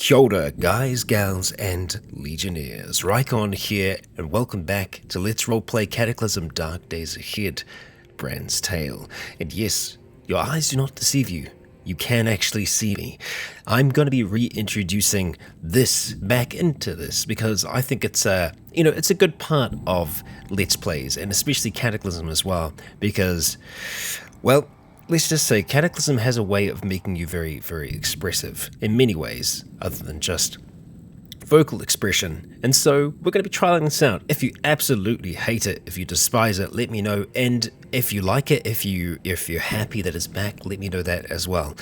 Kia ora, guys, gals, and legionnaires. Rycon here, and welcome back to Let's Roleplay Cataclysm Dark Days Ahead, Bran's Tale. And yes, your eyes do not deceive you. You can actually see me. I'm going to be reintroducing this back into this because I think it's it's a good part of Let's Plays, and especially Cataclysm as well, because, well, let's just say Cataclysm has a way of making you very, very expressive in many ways, other than just vocal expression. And so we're going to be trialing this out. If you absolutely hate it, if you despise it, let me know. And if you like it, if you're happy that it's back, let me know that as well,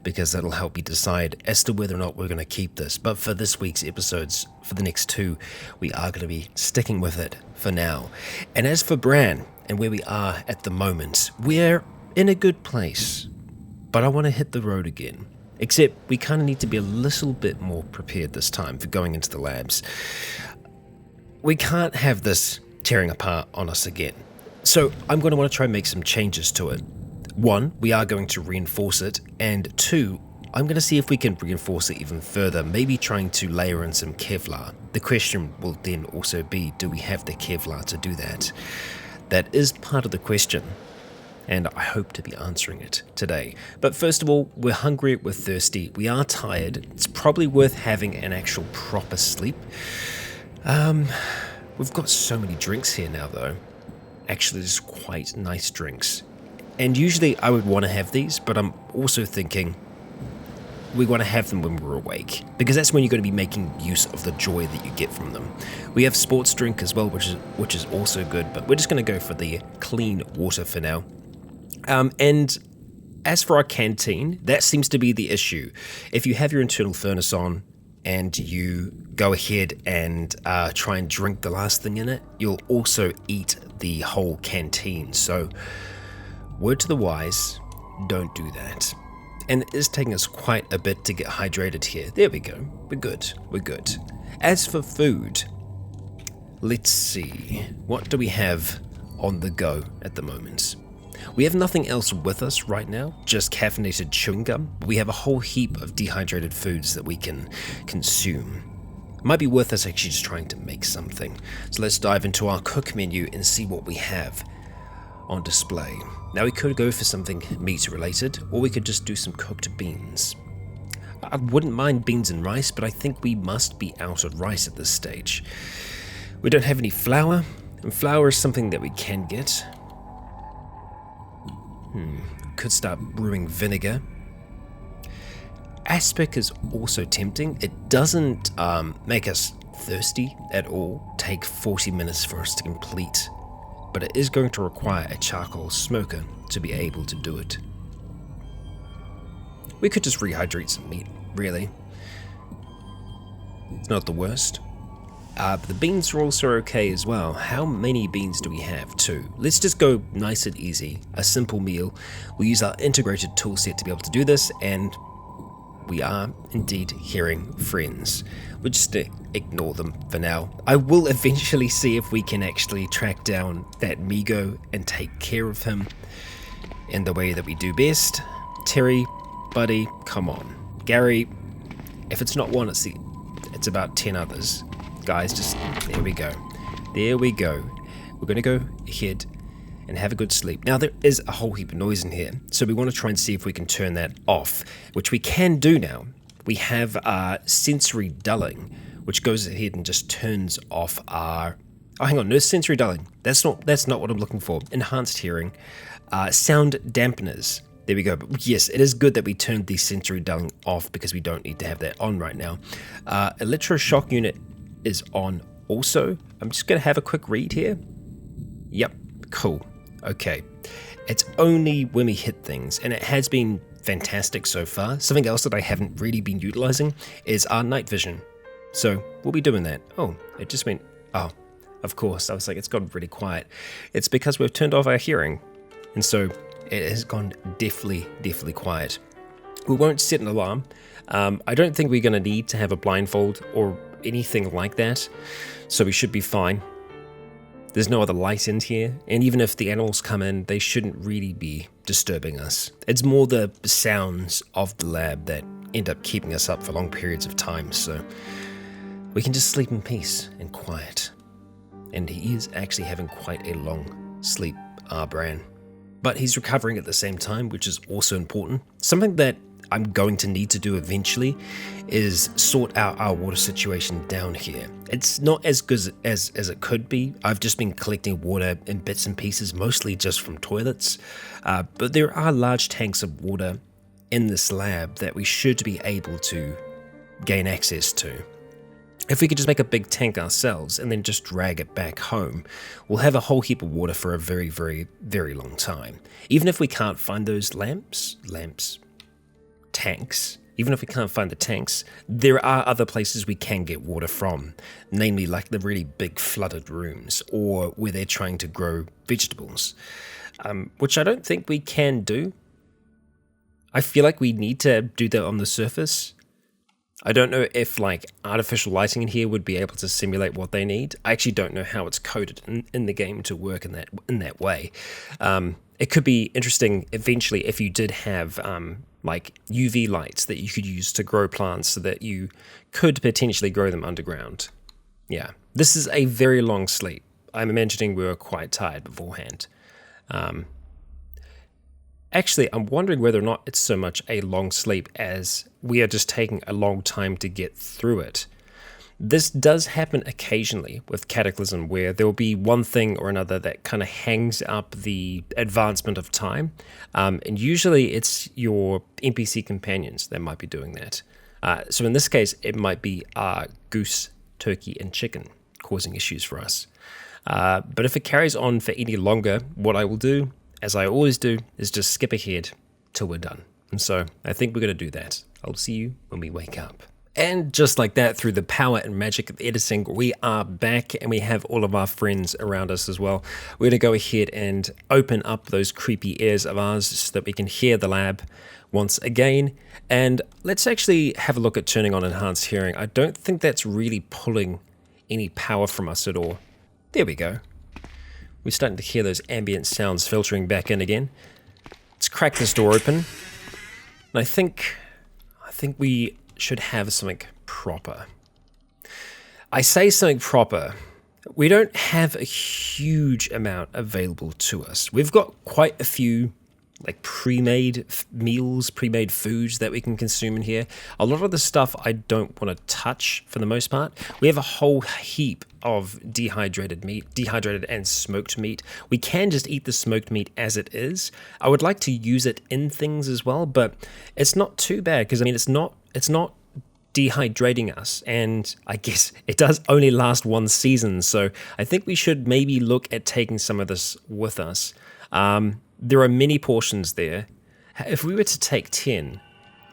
because that'll help me decide as to whether or not we're going to keep this. But for this week's episodes, for the next two, we are going to be sticking with it for now. And as for Bran and where we are at the moment, we're in a good place, but I want to hit the road again. Except we kind of need to be a little bit more prepared this time for going into the labs. We can't have this tearing apart on us again. So I'm going to want to try and make some changes to it. One, we are going to reinforce it, and two, I'm going to see if we can reinforce it even further, maybe trying to layer in some Kevlar. The question will then also be, do we have the Kevlar to do that? That is part of the question, and I hope to be answering it today. But first of all, we're hungry, we're thirsty, we are tired. It's probably worth having an actual proper sleep. We've got so many drinks here now though. Actually, there's quite nice drinks. And usually I would want to have these, but I'm also thinking we want to have them when we're awake, because that's when you're going to be making use of the joy that you get from them. We have sports drink as well, which is also good, but we're just going to go for the clean water for now. And as for our canteen, that seems to be the issue. If you have your internal furnace on and you go ahead and try and drink the last thing in it, you'll also eat the whole canteen. So, word to the wise, don't do that. And it is taking us quite a bit to get hydrated here. There we go. We're good. We're good. As for food, let's see. What do we have on the go at the moment? We have nothing else with us right now, just caffeinated chewing gum. We have a whole heap of dehydrated foods that we can consume. Might be worth us actually just trying to make something. So let's dive into our cook menu and see what we have on display. Now we could go for something meat related, or we could just do some cooked beans. I wouldn't mind beans and rice, but I think we must be out of rice at this stage. We don't have any flour, and flour is something that we can get. Could start brewing vinegar. Aspic is also tempting. It doesn't make us thirsty at all. Take 40 minutes for us to complete, but it is going to require a charcoal smoker to be able to do it. We could just rehydrate some meat, really. It's not the worst. But the beans are also okay as well. How many beans do we have? 2. Let's just go nice and easy. A simple meal. We'll use our integrated toolset to be able to do this, and we are indeed hearing friends. We'll just ignore them for now. I will eventually see if we can actually track down that Migo and take care of him in the way that we do best. Terry, buddy, come on. Gary, if it's not one, it's about 10 others. Guys, just, there we go. There we go. We're going to go ahead and have a good sleep. Now, there is a whole heap of noise in here, so we want to try and see if we can turn that off, which we can do now. We have sensory dulling, which goes ahead and just turns off our... Oh, hang on, no sensory dulling. That's not what I'm looking for. Enhanced hearing. Sound dampeners. There we go. But yes, it is good that we turned the sensory dulling off, because we don't need to have that on right now. Electroshock unit is on also. I'm just going to have a quick read here. Yep, cool. Okay. It's only when we hit things, and it has been fantastic so far. Something else that I haven't really been utilizing is our night vision. So we'll be doing that. Oh, it just went... Oh, of course. I was like, it's gone really quiet. It's because we've turned off our hearing, and so it has gone definitely quiet. We won't set an alarm. I don't think we're going to need to have a blindfold or anything like that, so we should be fine. There's no other light in here, and even if the animals come in, they shouldn't really be disturbing us. It's more the sounds of the lab that end up keeping us up for long periods of time, so we can just sleep in peace and quiet. And he is actually having quite a long sleep, Bran. But he's recovering at the same time, which is also important. Something that I'm going to need to do eventually is sort out our water situation down here. It's not as good as it could be. I've just been collecting water in bits and pieces, mostly just from toilets. But there are large tanks of water in this lab that we should be able to gain access to. If we could just make a big tank ourselves and then just drag it back home, we'll have a whole heap of water for a very, very, very long time. Even if we can't find those tanks, even if we can't find the tanks, there are other places we can get water from, namely like the really big flooded rooms or where they're trying to grow vegetables, which I don't think we can do. I feel like we need to do that on the surface. I don't know if like artificial lighting in here would be able to simulate what they need. I actually don't know how it's coded in the game to work in that way. It could be interesting eventually if you did have like UV lights that you could use to grow plants so that you could potentially grow them underground. Yeah, this is a very long sleep. I'm imagining we were quite tired beforehand. Actually, I'm wondering whether or not it's so much a long sleep as we are just taking a long time to get through it. This does happen occasionally with Cataclysm, where there will be one thing or another that kind of hangs up the advancement of time, and usually it's your NPC companions that might be doing that. So in this case, it might be goose, turkey, and chicken causing issues for us. But if it carries on for any longer, what I will do, as I always do, is just skip ahead till we're done. And so I think we're going to do that. I'll see you when we wake up. And just like that, through the power and magic of editing, we are back and we have all of our friends around us as well. We're going to go ahead and open up those creepy ears of ours so that we can hear the lab once again. And let's actually have a look at turning on enhanced hearing. I don't think that's really pulling any power from us at all. There we go. We're starting to hear those ambient sounds filtering back in again. Let's crack this door open. And I think we should have something proper. I say something proper. We don't have a huge amount available to us. We've got quite a few like pre-made meals, pre-made foods that we can consume in here. A lot of the stuff I don't want to touch for the most part. We have a whole heap of dehydrated meat, dehydrated and smoked meat. We can just eat the smoked meat as it is. I would like to use it in things as well, but it's not too bad because I mean it's not dehydrating us, and I guess it does only last one season, so I think we should maybe look at taking some of this with us. There are many portions there. If we were to take 10,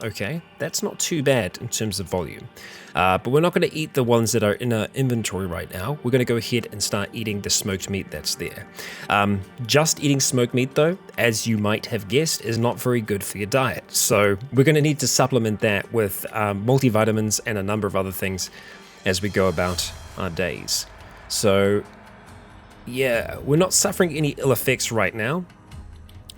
okay, that's not too bad in terms of volume. But we're not going to eat the ones that are in our inventory right now. We're going to go ahead and start eating the smoked meat that's there. Just eating smoked meat, though, as you might have guessed, is not very good for your diet. So we're going to need to supplement that with multivitamins and a number of other things as we go about our days. So, yeah, we're not suffering any ill effects right now,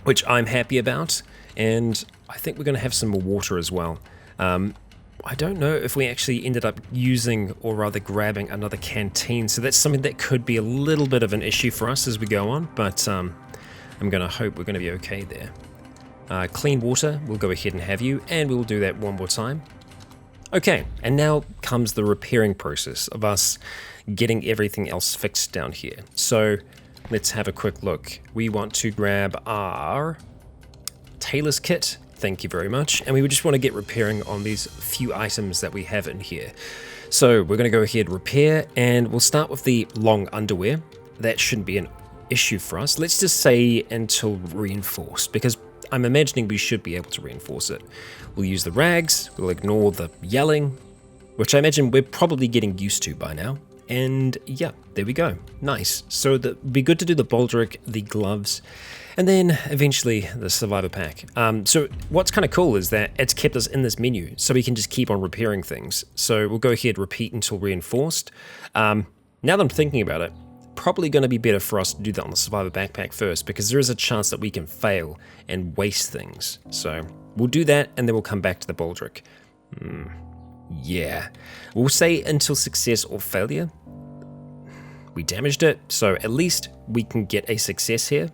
which I'm happy about, and I think we're going to have some more water as well. I don't know if we actually ended up using, or rather grabbing, another canteen, so that's something that could be a little bit of an issue for us as we go on, but I'm going to hope we're going to be okay there. Clean water, we'll go ahead and have you, and we'll do that one more time. Okay, and now comes the repairing process of us getting everything else fixed down here. So let's have a quick look. We want to grab our tailor's kit, thank you very much, and we just want to get repairing on these few items that we have in here. So we're going to go ahead, repair, and we'll start with the long underwear. That shouldn't be an issue for us. Let's just say until reinforced, because I'm imagining we should be able to reinforce it. We'll use the rags, we'll ignore the yelling, which I imagine we're probably getting used to by now. And yeah, there we go. Nice. So it'd be good to do the baldric, the gloves, and then eventually the survivor pack. So what's kind of cool is that it's kept us in this menu, so we can just keep on repairing things. So we'll go ahead, repeat until reinforced. Now that I'm thinking about it, probably going to be better for us to do that on the survivor backpack first, because there is a chance that we can fail and waste things. So we'll do that, and then we'll come back to the baldric. Yeah. We'll say until success or failure. We damaged it, so at least we can get a success here.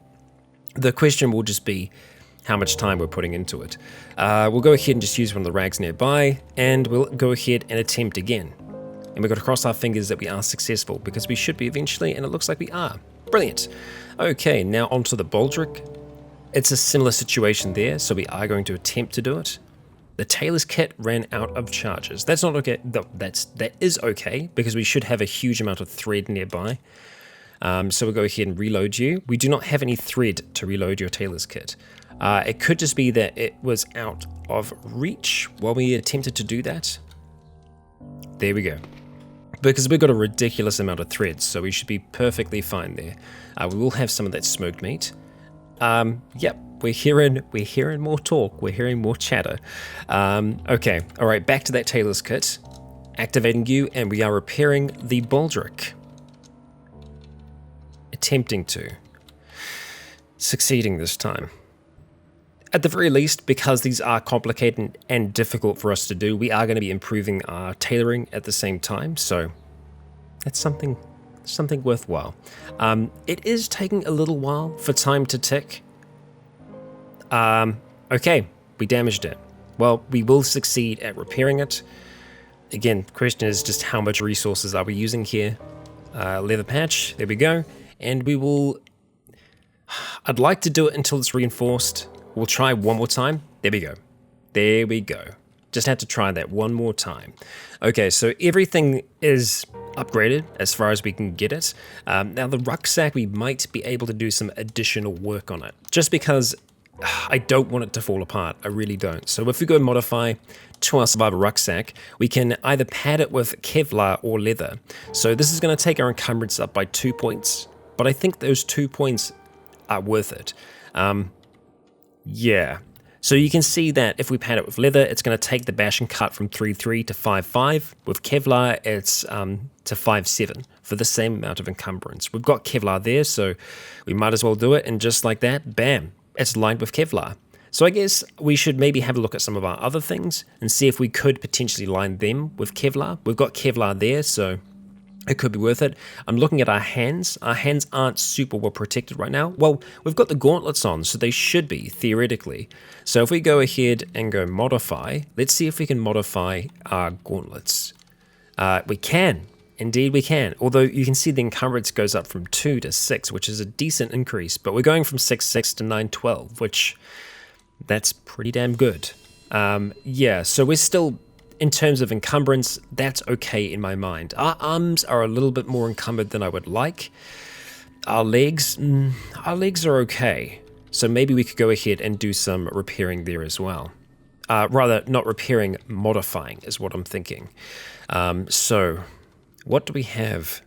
The question will just be how much time we're putting into it. We'll go ahead and just use one of the rags nearby, and we'll go ahead and attempt again. And we've got to cross our fingers that we are successful, because we should be eventually, and it looks like we are. Brilliant. Okay, now onto the baldric. It's a similar situation there, so we are going to attempt to do it. The tailor's kit ran out of charges. That's not okay. That is okay, because we should have a huge amount of thread nearby. So we'll go ahead and reload you. We do not have any thread to reload your tailor's kit. It could just be that it was out of reach while we attempted to do that. There we go. Because we've got a ridiculous amount of threads, so we should be perfectly fine there. We will have some of that smoked meat. Yep, we're hearing more talk, we're hearing more chatter. Okay, all right, back to that tailor's kit. Activating you, and we are repairing the baldric. Attempting to. Succeeding this time. At the very least, because these are complicated and difficult for us to do, we are going to be improving our tailoring at the same time, so that's something worthwhile. It is taking a little while for time to tick. Okay, we damaged it. Well, we will succeed at repairing it. Again, the question is just how much resources are we using here? Leather patch, there we go. And we will... I'd like to do it until it's reinforced. We'll try one more time. There we go. There we go. Just had to try that one more time. Okay, so everything is upgraded as far as we can get it. Now the rucksack, we might be able to do some additional work on it. Just because I don't want it to fall apart. I really don't. So if we go modify to our survivor rucksack, we can either pad it with Kevlar or leather. So this is going to take our encumbrance up by 2 points. But I think those 2 points are worth it. Yeah, so you can see that if we pad it with leather, it's going to take the bash and cut from 3.3 to 5.5. With Kevlar, it's to 5.7 for the same amount of encumbrance. We've got Kevlar there, so we might as well do it. And just like that, bam, it's lined with Kevlar. So I guess we should maybe have a look at some of our other things and see if we could potentially line them with Kevlar. We've got Kevlar there, so it could be worth it. I'm looking at our hands. Our hands aren't super well protected right now. Well, we've got the gauntlets on, so they should be, theoretically. So if we go ahead and go modify, let's see if we can modify our gauntlets. We can. Indeed we can. Although you can see the encumbrance goes up from 2 to 6, which is a decent increase. But we're going from 6.6 to 9.12, which that's pretty damn good. Yeah, so we're still... In terms of encumbrance, that's okay in my mind. Our arms are a little bit more encumbered than I would like. Our legs are okay. So maybe we could go ahead and do some repairing there as well. Rather, not repairing, modifying is what I'm thinking. So, what do we have?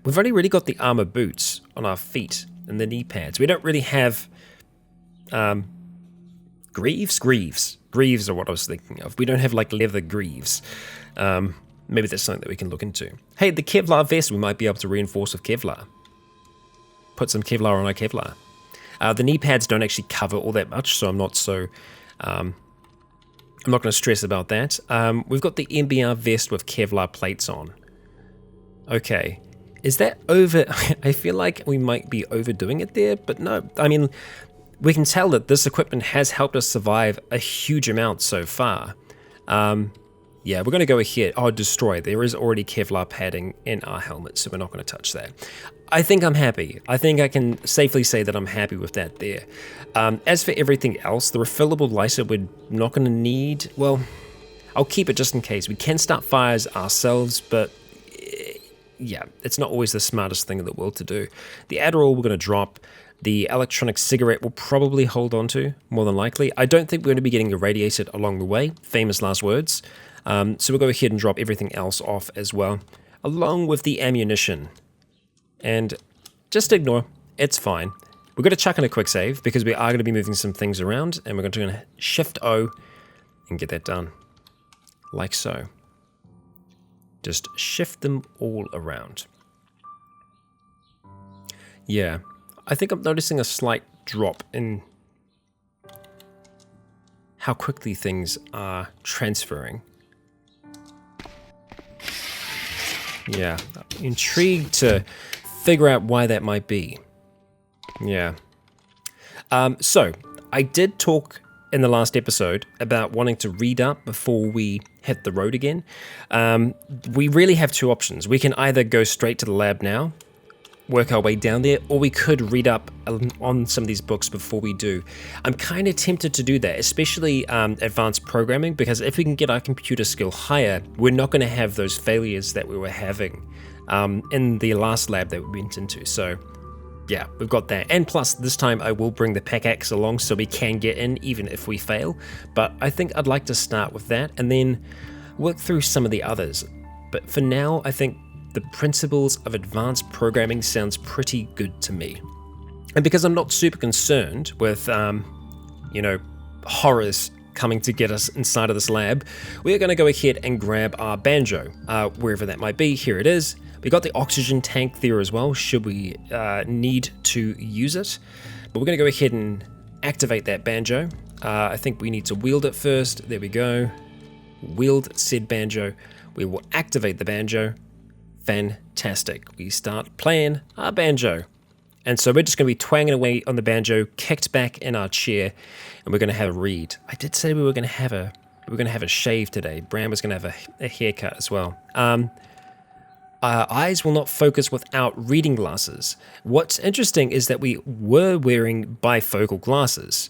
We've only really got the armor boots on our feet and the knee pads. We don't really have... Greaves? Greaves are what I was thinking of. We don't have like leather greaves. Maybe that's something that we can look into. Hey, the Kevlar vest we might be able to reinforce with Kevlar. Put some Kevlar on our Kevlar. The knee pads don't actually cover all that much, so I'm not going to stress about that. We've got the MBR vest with Kevlar plates on. Okay. Is that over? I feel like we might be overdoing it there, but no. I mean... We can tell that this equipment has helped us survive a huge amount so far. Yeah, we're going to go ahead. Oh, destroy. There is already Kevlar padding in our helmet, so we're not going to touch that. I think I'm happy. I think I can safely say that I'm happy with that there. As for everything else, the refillable lighter we're not going to need. Well, I'll keep it just in case. We can start fires ourselves, but yeah, it's not always the smartest thing in the world to do. The Adderall we're going to drop. The electronic cigarette will probably hold on to, more than likely. I don't think we're going to be getting irradiated along the way. Famous last words. So we'll go ahead and drop everything else off as well, along with the ammunition. And just ignore, it's fine. We're going to chuck in a quick save because we are going to be moving some things around, and we're going to Shift O and get that done. Like so. Just shift them all around. Yeah. I think I'm noticing a slight drop in how quickly things are transferring. Yeah, intrigued to figure out why that might be. Yeah. So, I did talk in the last episode about wanting to read up before we hit the road again. We really have two options. We can either go straight to the lab now, work our way down there, or we could read up on some of these books before we do. I'm kind of tempted to do that, especially advanced programming, because if we can get our computer skill higher, we're not going to have those failures that we were having in the last lab that we went into. So yeah, we've got that. And plus, this time I will bring the pickaxe along so we can get in even if we fail. But I think I'd like to start with that and then work through some of the others. But for now, I think the principles of advanced programming sounds pretty good to me. And because I'm not super concerned with, horrors coming to get us inside of this lab, we're going to go ahead and grab our banjo, wherever that might be. Here it is. We got the oxygen tank there as well, should we need to use it. But we're going to go ahead and activate that banjo. I think we need to wield it first. There we go. Wield said banjo. We will activate the banjo. Fantastic. We start playing our banjo. And so we're just going to be twanging away on the banjo, kicked back in our chair, and we're going to have a read. I did say we were going to have a shave today. Bran was going to have a haircut as well. Our eyes will not focus without reading glasses. What's interesting is that we were wearing bifocal glasses.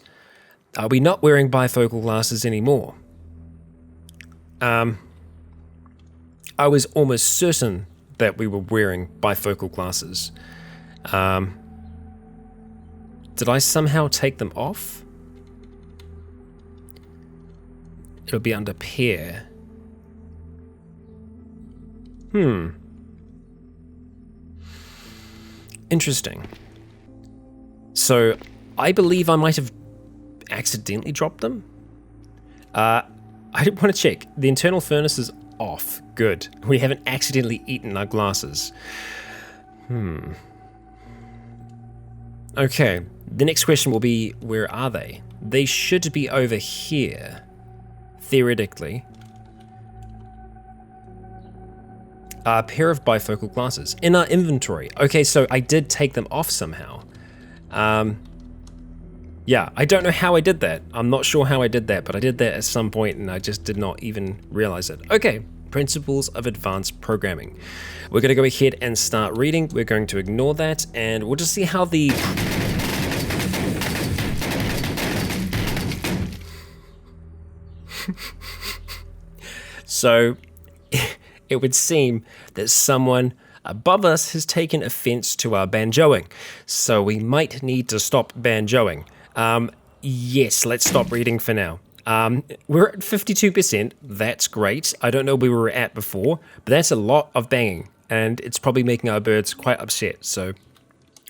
Are we not wearing bifocal glasses anymore? I was almost certain that we were wearing bifocal glasses. Did I somehow take them off? It'll be under pair. Interesting. So, I believe I might have accidentally dropped them. I want to check. The internal furnace is off. Good. We haven't accidentally eaten our glasses. Okay. The next question will be, where are they? They should be over here, theoretically. A pair of bifocal glasses in our inventory. Okay, so I did take them off somehow. Yeah, I don't know how I did that. I'm not sure how I did that, but I did that at some point and I just did not even realize it. Okay, principles of advanced programming. We're going to go ahead and start reading. We're going to ignore that and we'll just see how the... So, it would seem that someone above us has taken offense to our banjoing. So we might need to stop banjoing. Yes, let's stop reading for now. We're at 52%. That's great. I don't know where we were at before, but that's a lot of banging, and it's probably making our birds quite upset. So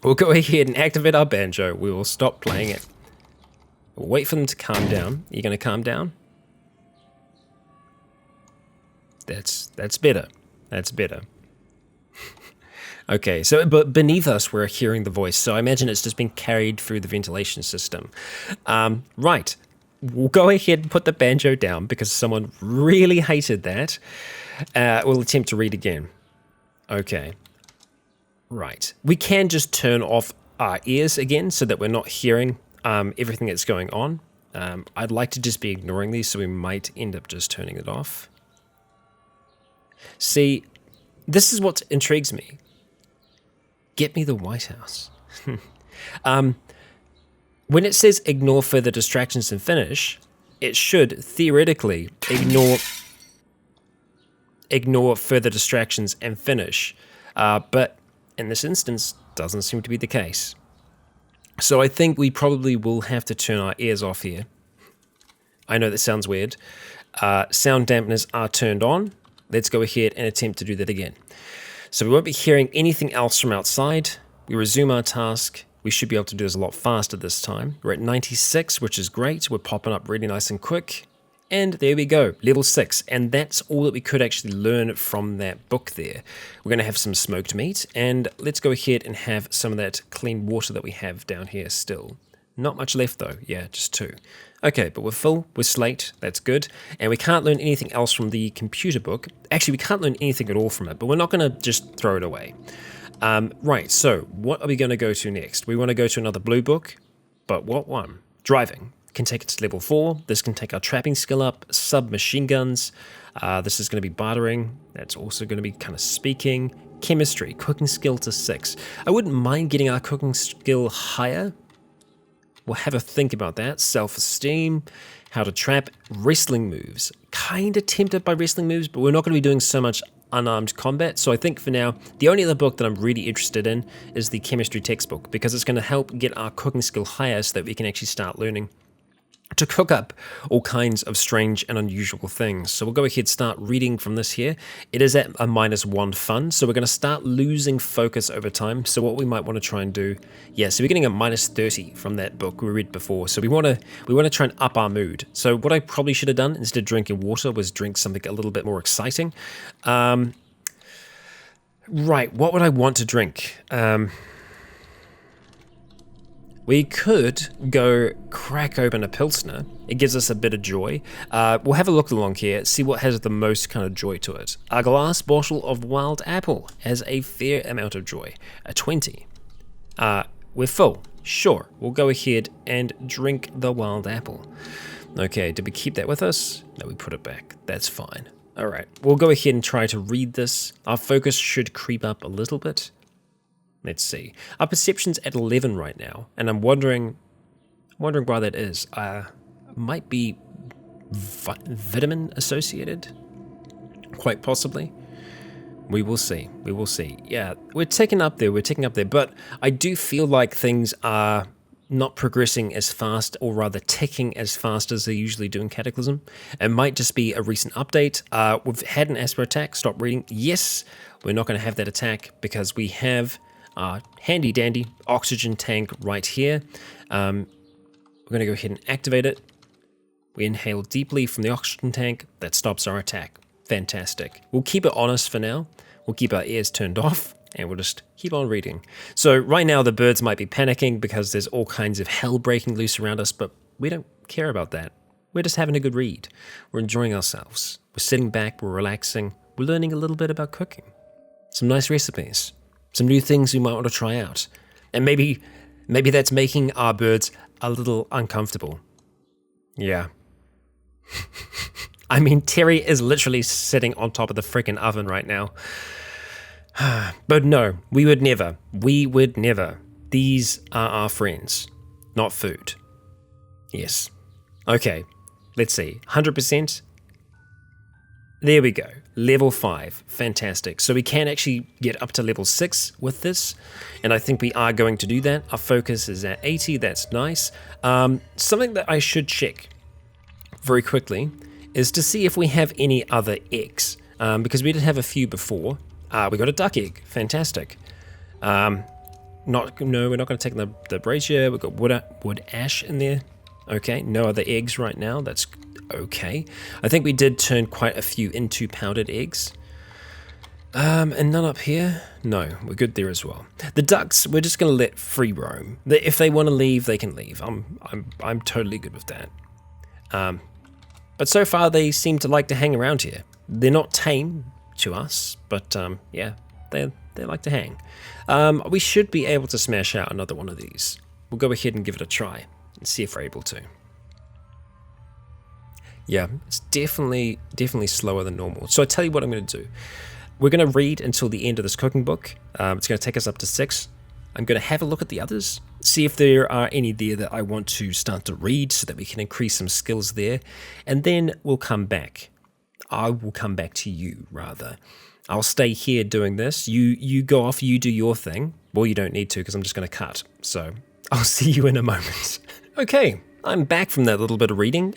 we'll go ahead and activate our banjo. We will stop playing it. We'll wait for them to calm down. Are you going to calm down? That's better. That's better. Okay, so but beneath us we're hearing the voice, so I imagine it's just been carried through the ventilation system. Right, we'll go ahead and put the banjo down because someone really hated that. We'll attempt to read again. Okay. Right, we can just turn off our ears again so that we're not hearing everything that's going on. I'd like to just be ignoring these, so we might end up just turning it off. See, this is what intrigues me. Get me the White House. When it says ignore further distractions and finish, it should theoretically ignore further distractions and finish. But in this instance, doesn't seem to be the case. So I think we probably will have to turn our ears off here. I know that sounds weird. Sound dampeners are turned on. Let's go ahead and attempt to do that again. So we won't be hearing anything else from outside. We resume our task. We should be able to do this a lot faster this time. We're at 96, which is great. We're popping up really nice and quick. And there we go, level 6. And that's all that we could actually learn from that book there. We're going to have some smoked meat. And let's go ahead and have some of that clean water that we have down here still. Not much left though. Yeah, just 2. Okay, but we're full, we're slate, that's good. And we can't learn anything else from the computer book. Actually, we can't learn anything at all from it, but we're not going to just throw it away. Right, so what are we going to go to next? We want to go to another blue book, but what one? Driving. Can take it to level 4. This can take our trapping skill up. Submachine guns. This is going to be bartering. That's also going to be kind of speaking. Chemistry. Cooking skill to 6. I wouldn't mind getting our cooking skill higher. We'll have a think about that. Self-esteem, how to trap, wrestling moves. Kind of tempted by wrestling moves, but we're not going to be doing so much unarmed combat. So I think for now, the only other book that I'm really interested in is the chemistry textbook, because it's going to help get our cooking skill higher so that we can actually start learning to cook up all kinds of strange and unusual things. So we'll go ahead and start reading from this here. It is at a -1 fun, so we're going to start losing focus over time. So what we might want to try and do, yeah, so we're getting a -30 from that book we read before. So we want to try and up our mood. So what I probably should have done instead of drinking water was drink something a little bit more exciting. Right, what would I want to drink? We could go crack open a Pilsner. It gives us a bit of joy. We'll have a look along here, see what has the most kind of joy to it. A glass bottle of wild apple has a fair amount of joy, a 20. We're full, sure. We'll go ahead and drink the wild apple. Okay, did we keep that with us? No, we put it back. That's fine. All right, we'll go ahead and try to read this. Our focus should creep up a little bit. Let's see. Our perception's at 11 right now, and I'm wondering why that is. Might be vitamin associated? Quite possibly. We will see. We will see. Yeah, we're ticking up there. But I do feel like things are not progressing as fast, or rather ticking as fast as they usually do in Cataclysm. It might just be a recent update. We've had an Asper attack. Stop reading. Yes, we're not going to have that attack because we have handy dandy oxygen tank right here. We're going to go ahead and activate it. We inhale deeply from the oxygen tank. That stops our attack. Fantastic. We'll keep it on us for now. We'll keep our ears turned off and we'll just keep on reading. So right now the birds might be panicking because there's all kinds of hell breaking loose around us, but we don't care about that. We're just having a good read. We're enjoying ourselves. We're sitting back, we're relaxing. We're learning a little bit about cooking. Some nice recipes. Some new things we might want to try out. And maybe that's making our birds a little uncomfortable. Yeah. I mean, Terry is literally sitting on top of the freaking oven right now. But no, we would never. We would never. These are our friends, not food. Yes. Okay, let's see. 100%. There we go. Level 5. Fantastic. So we can actually get up to level 6 with this, and I think we are going to do that. Our focus is at 80. That's nice. Something that I should check very quickly is to see if we have any other eggs, because we did have a few before. We got a duck egg. Fantastic. No, we're not going to take the brazier. We've got wood ash in there. Okay, no other eggs right now. That's okay. I think we did turn quite a few into powdered eggs. And none up here? No, we're good there as well. The ducks, we're just going to let free roam. If they want to leave, they can leave. I'm totally good with that. But so far, they seem to like to hang around here. They're not tame to us, but yeah, they like to hang. We should be able to smash out another one of these. We'll go ahead and give it a try and see if we're able to. Yeah, it's definitely slower than normal. So I tell you what I'm going to do. We're going to read until the end of this cooking book. It's going to take us up to 6. I'm going to have a look at the others, see if there are any there that I want to start to read so that we can increase some skills there. And then we'll come back. I will come back to you, rather. I'll stay here doing this. You go off, you do your thing. Well, you don't need to because I'm just going to cut. So I'll see you in a moment. Okay, I'm back from that little bit of reading.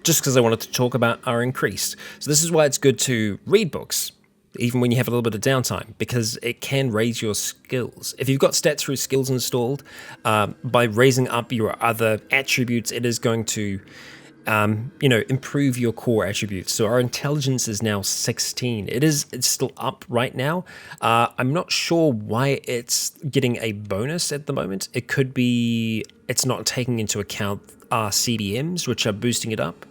Just because I wanted to talk about our increase. So this is why it's good to read books, even when you have a little bit of downtime, because it can raise your skills. If you've got stats through skills installed, by raising up your other attributes, it is going to improve your core attributes. So our intelligence is now 16. It's still up right now. I'm not sure why it's getting a bonus at the moment. It could be it's not taking into account our CDMs, which are boosting it up,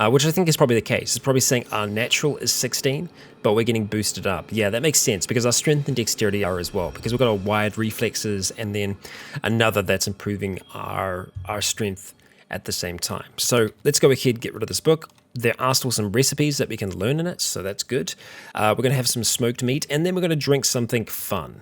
which I think is probably the case. It's probably saying our natural is 16, but we're getting boosted up. Yeah, that makes sense, because our strength and dexterity are as well, because we've got our wired reflexes and then another that's improving our strength at the same time. So let's go ahead and get rid of this book. There are still some recipes that we can learn in it, so that's good. We're going to have some smoked meat, and then we're going to drink something fun.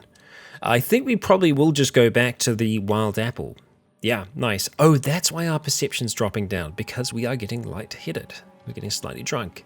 I think we probably will just go back to the wild apple. Yeah, nice. Oh, that's why our perception's dropping down, because we are getting lightheaded. We're getting slightly drunk.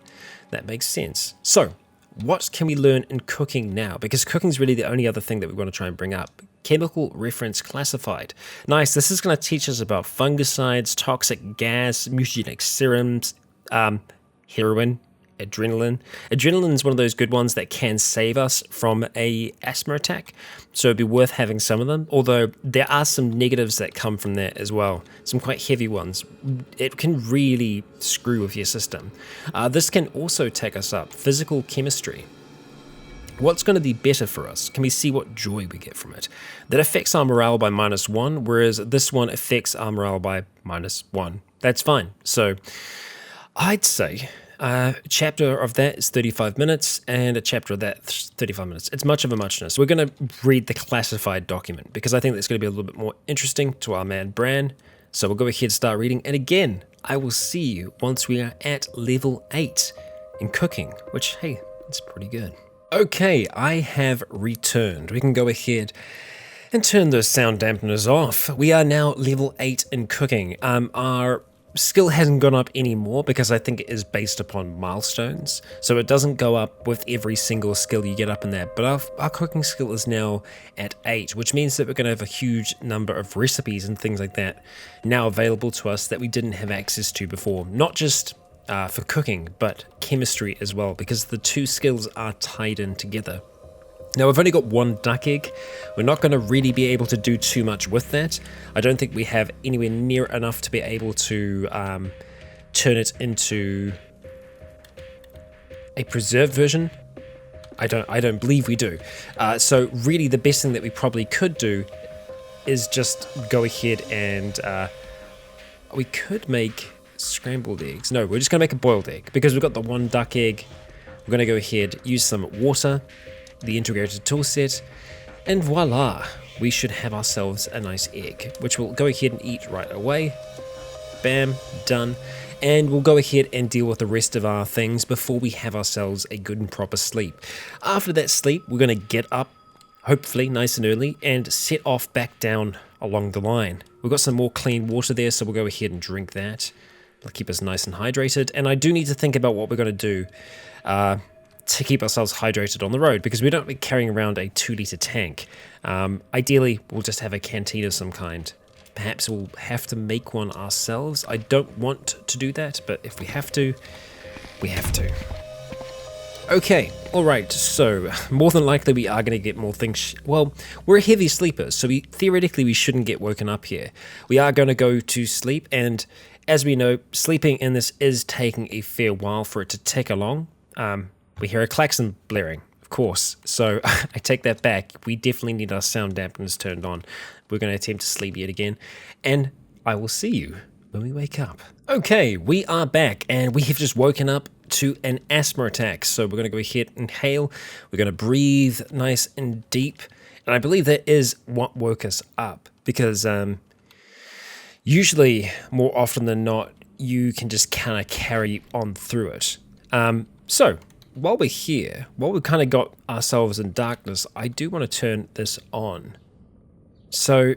That makes sense. So, what can we learn in cooking now? Because cooking's really the only other thing that we want to try and bring up. Chemical reference classified. Nice, this is going to teach us about fungicides, toxic gas, mutagenic serums, heroin, adrenaline. Adrenaline is one of those good ones that can save us from a asthma attack, so it'd be worth having some of them, although there are some negatives that come from that as well, some quite heavy ones. It can really screw with your system. This can also take us up. Physical chemistry. What's going to be better for us? Can we see what joy we get from it? That affects our morale by -1, whereas this one affects our morale by -1. That's fine. So I'd say a chapter of that is 35 minutes, and a chapter of that 35 minutes. It's much of a muchness. We're going to read the classified document, because I think that's going to be a little bit more interesting to our man Bran. So we'll go ahead and start reading. And again, I will see you once we are at level 8 in cooking, which, hey, it's pretty good. Okay, I have returned. We can go ahead and turn those sound dampeners off. We are now level 8 in cooking. Our skill hasn't gone up anymore, because I think it is based upon milestones, so it doesn't go up with every single skill you get up in that, but our cooking skill is now at 8, which means that we're going to have a huge number of recipes and things like that now available to us that we didn't have access to before, not just for cooking, but chemistry as well, because the two skills are tied in together. Now, we've only got 1 duck egg. We're not going to really be able to do too much with that. I don't think we have anywhere near enough to be able to turn it into a preserved version. I don't believe we do. So really the best thing that we probably could do is just go ahead and we could make scrambled eggs. No, we're just going to make a boiled egg, because we've got the 1 duck egg. We're going to go ahead, use some water, the integrated tool set, and voila, we should have ourselves a nice egg, which we'll go ahead and eat right away. Bam, done. And we'll go ahead and deal with the rest of our things before we have ourselves a good and proper sleep. After that sleep, we're going to get up, hopefully nice and early, and set off back down along the line. We've got some more clean water there, so we'll go ahead and drink that. It'll keep us nice and hydrated. And I do need to think about what we're going to do to keep ourselves hydrated on the road, because we don't be carrying around a 2-litre tank. Ideally, we'll just have a canteen of some kind. Perhaps we'll have to make one ourselves. I don't want to do that, but if we have to, we have to. Okay, alright, so more than likely we are going to get more things. Well, we're heavy sleepers, so theoretically we shouldn't get woken up here. We are going to go to sleep, and as we know, sleeping in this is taking a fair while for it to tick along. We hear a klaxon blaring, of course, so I take that back. We definitely need our sound dampeners turned on. We're going to attempt to sleep yet again, and I will see you when we wake up. Okay, we are back, and we have just woken up to an asthma attack, so we're going to go ahead and inhale. We're going to breathe nice and deep, and I believe that is what woke us up, because usually, more often than not, you can just kind of carry on through it. So, while we're here, while we've kind of got ourselves in darkness, I do want to turn this on. So,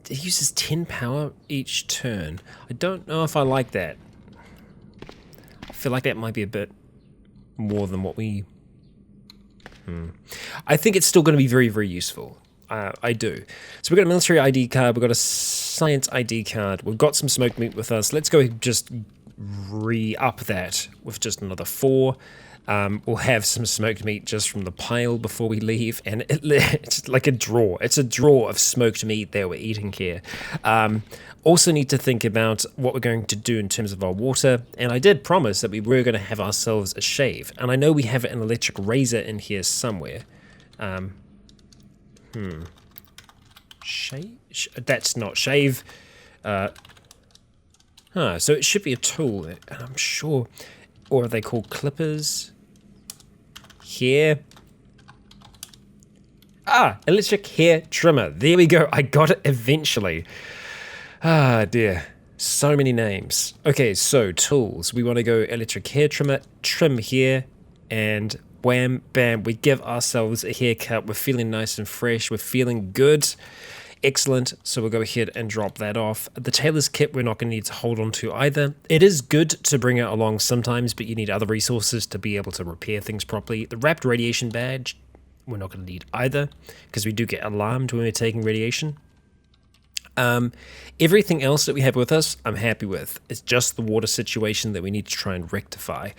it uses 10 power each turn. I don't know if I like that. I feel like that might be a bit more than what we... I think it's still going to be very, very useful. I do. So we've got a military ID card, we've got a science ID card, we've got some smoked meat with us. Let's go just re-up that with just another 4. We'll have some smoked meat just from the pile before we leave, and it's like a drawer. It's a drawer of smoked meat that we're eating here. Also need to think about what we're going to do in terms of our water, and I did promise that we were going to have ourselves a shave, and I know we have an electric razor in here somewhere. Shave? That's not shave. So it should be a tool, and I'm sure, or are they called clippers? Here. Electric hair trimmer. There we go. I got it eventually. Ah, dear. So many names. Okay, so tools. We want to go electric hair trimmer, trim hair, and wham, bam. We give ourselves a haircut. We're feeling nice and fresh. We're feeling good. Excellent. So we'll go ahead and drop that off. The tailor's kit we're not going to need to hold on to either. It is good to bring it along sometimes, but you need other resources to be able to repair things properly. The wrapped radiation badge, we're not going to need either, because we do get alarmed when we're taking radiation. Everything else that we have with us, I'm happy with. It's just the water situation that we need to try and rectify.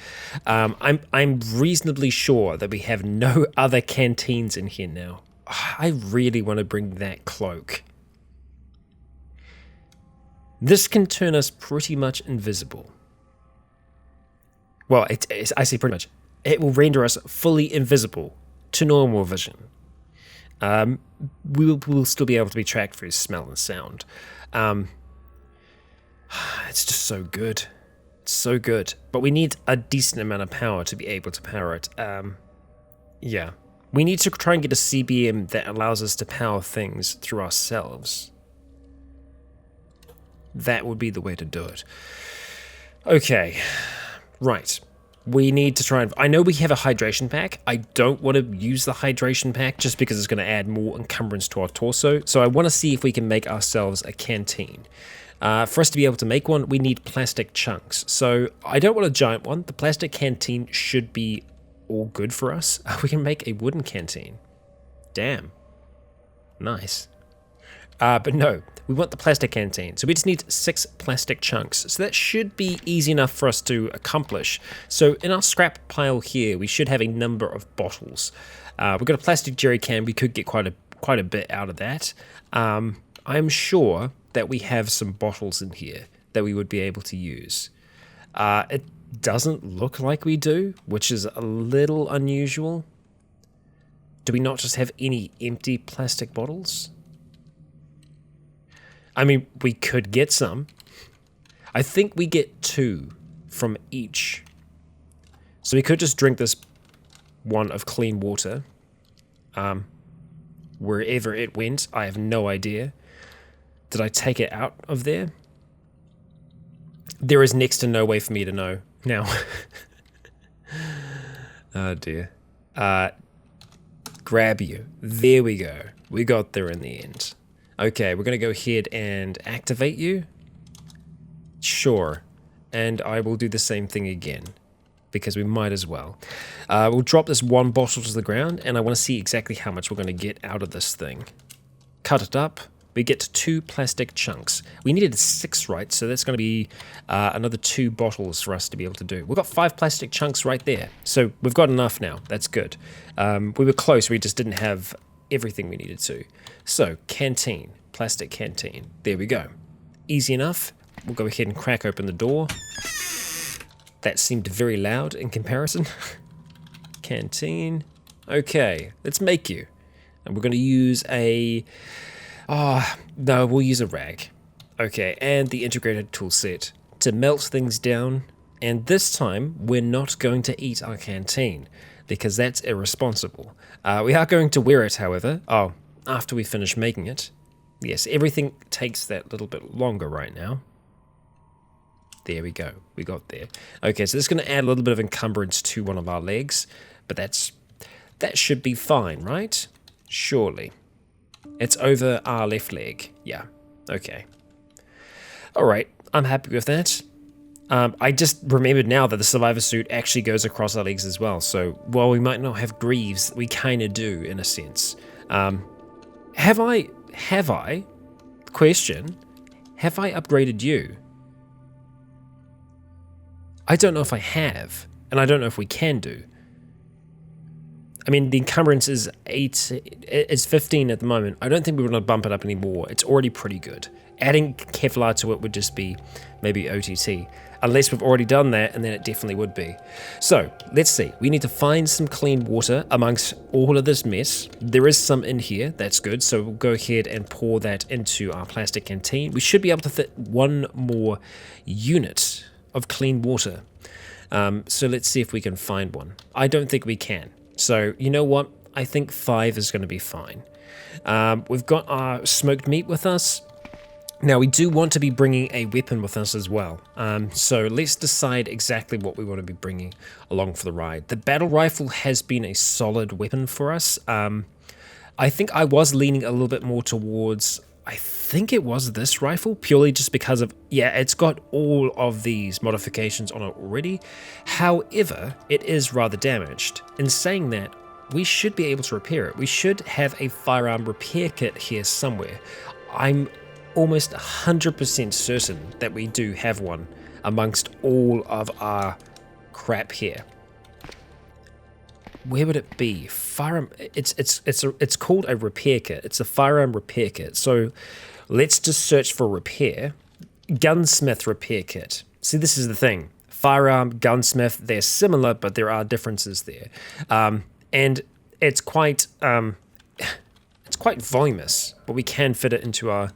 I'm reasonably sure that we have no other canteens in here now. I really want to bring that cloak. This can turn us pretty much invisible. Well, I say pretty much. It will render us fully invisible to normal vision. We'll still be able to be tracked through smell and sound. It's just so good. It's so good. But we need a decent amount of power to be able to power it. Yeah. We need to try and get a CBM that allows us to power things through ourselves. That would be the way to do it. Okay. Right. We need to try and... I know we have a hydration pack. I don't want to use the hydration pack just because it's going to add more encumbrance to our torso. So I want to see if we can make ourselves a canteen. For us to be able to make one, we need plastic chunks. So I don't want a giant one. The plastic canteen should be all good for us. We can make a wooden canteen. Damn. Nice. But no, we want the plastic canteen. So we just need 6 plastic chunks. So that should be easy enough for us to accomplish. So in our scrap pile here, we should have a number of bottles. We've got a plastic jerry can. We could get quite a bit out of that. I'm sure that we have some bottles in here that we would be able to use. It doesn't look like we do, which is a little unusual. Do we not just have any empty plastic bottles? I mean, we could get some. I think we get 2 from each. So we could just drink this one of clean water. Wherever it went, I have no idea. Did I take it out of there? There is next to no way for me to know now. Oh dear. Grab you. There we go. We got there in the end. Okay, we're going to go ahead and activate you. Sure. And I will do the same thing again, because we might as well. We'll drop this 1 bottle to the ground, and I want to see exactly how much we're going to get out of this thing. Cut it up. We get 2 plastic chunks. We needed 6, right? So that's going to be another 2 bottles for us to be able to do. We've got 5 plastic chunks right there. So we've got enough now. That's good. We were close. We just didn't have everything we needed to. So, canteen. Plastic canteen. There we go. Easy enough. We'll go ahead and crack open the door. That seemed very loud in comparison. Canteen. Okay, let's make you. And we're going to use a... no, we'll use a rag. Okay, and the integrated tool set to melt things down. And this time, we're not going to eat our canteen, because that's irresponsible. We are going to wear it, however. Oh, after we finish making it. Yes, everything takes that little bit longer right now. There we go. We got there. Okay, so this is going to add a little bit of encumbrance to one of our legs, but that should be fine, right? Surely. It's over our left leg. Yeah. Okay. All right. I'm happy with that. I just remembered now that the survivor suit actually goes across our legs as well. So while we might not have greaves, we kind of do in a sense. Have I upgraded you? I don't know if I have, and I don't know if we can do. I mean, the encumbrance is 8, it's 15 at the moment. I don't think we want to bump it up anymore. It's already pretty good. Adding Kevlar to it would just be maybe OTT. Unless we've already done that, and then it definitely would be. So, let's see. We need to find some clean water amongst all of this mess. There is some in here, that's good. So we'll go ahead and pour that into our plastic canteen. We should be able to fit one more unit of clean water. So let's see if we can find one. I don't think we can. So, you know what? I think 5 is going to be fine. We've got our smoked meat with us. Now, we do want to be bringing a weapon with us as well. So let's decide exactly what we want to be bringing along for the ride. The battle rifle has been a solid weapon for us. I think I was leaning a little bit more towards, I think it was this rifle, purely just because of, yeah, it's got all of these modifications on it already. However, it is rather damaged. In saying that, we should be able to repair it. We should have a firearm repair kit here somewhere. I'm almost 100% certain that we do have one amongst all of our crap here. Where would it be? Firearm. It's called a repair kit. It's a firearm repair kit. So let's just search for repair. Gunsmith Repair Kit. See, this is the thing. Firearm, gunsmith, they're similar, but there are differences there. And it's quite voluminous, but we can fit it into our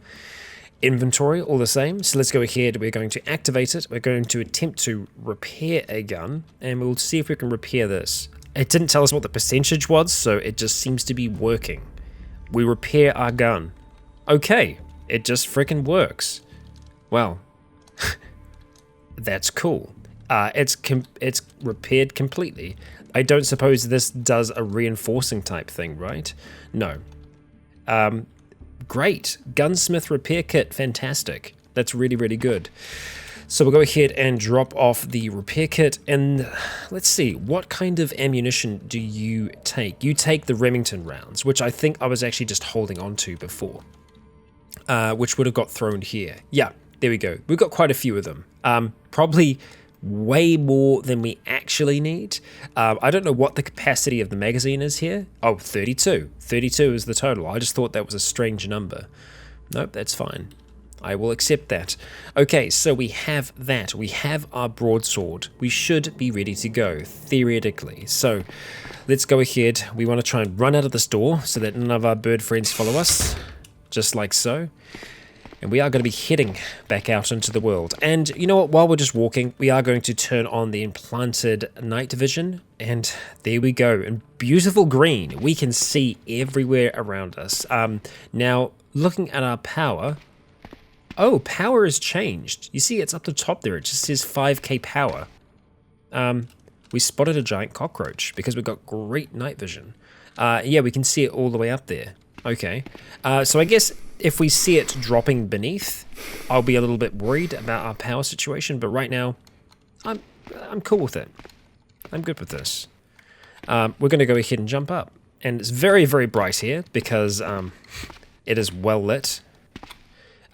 inventory all the same. So let's go ahead, we're going to activate it, we're going to attempt to repair a gun, and we'll see if we can repair this. It didn't tell us what the percentage was, so it just seems to be working. We repair our gun. Okay, it just freaking works. Well, that's cool. It's repaired completely. I don't suppose this does a reinforcing type thing, right? No. Great. Gunsmith Repair Kit. Fantastic. That's really, really good. So we'll go ahead and drop off the repair kit. And let's see, what kind of ammunition do you take? You take the Remington rounds, which I think I was actually just holding on to before, which would have got thrown here. Yeah, there we go. We've got quite a few of them. Probably way more than we actually need. I don't know what the capacity of the magazine is here. Oh, 32. 32 is the total. I just thought that was a strange number. Nope, that's fine. I will accept that. Okay, so we have that. We have our broadsword. We should be ready to go, theoretically. So let's go ahead. We want to try and run out of this door so that none of our bird friends follow us, just like so. And we are going to be heading back out into the world. And you know what, while we're just walking, we are going to turn on the implanted night vision. And there we go, in beautiful green. We can see everywhere around us. Now, looking at our power, oh, power has changed. You see, it's up the top there. It just says 5k power. We spotted a giant cockroach because we've got great night vision. Yeah, we can see it all the way up there. Okay, so I guess if we see it dropping beneath, I'll be a little bit worried about our power situation, but right now, I'm cool with it. I'm good with this. We're going to go ahead and jump up. And it's very, very bright here because it is well lit.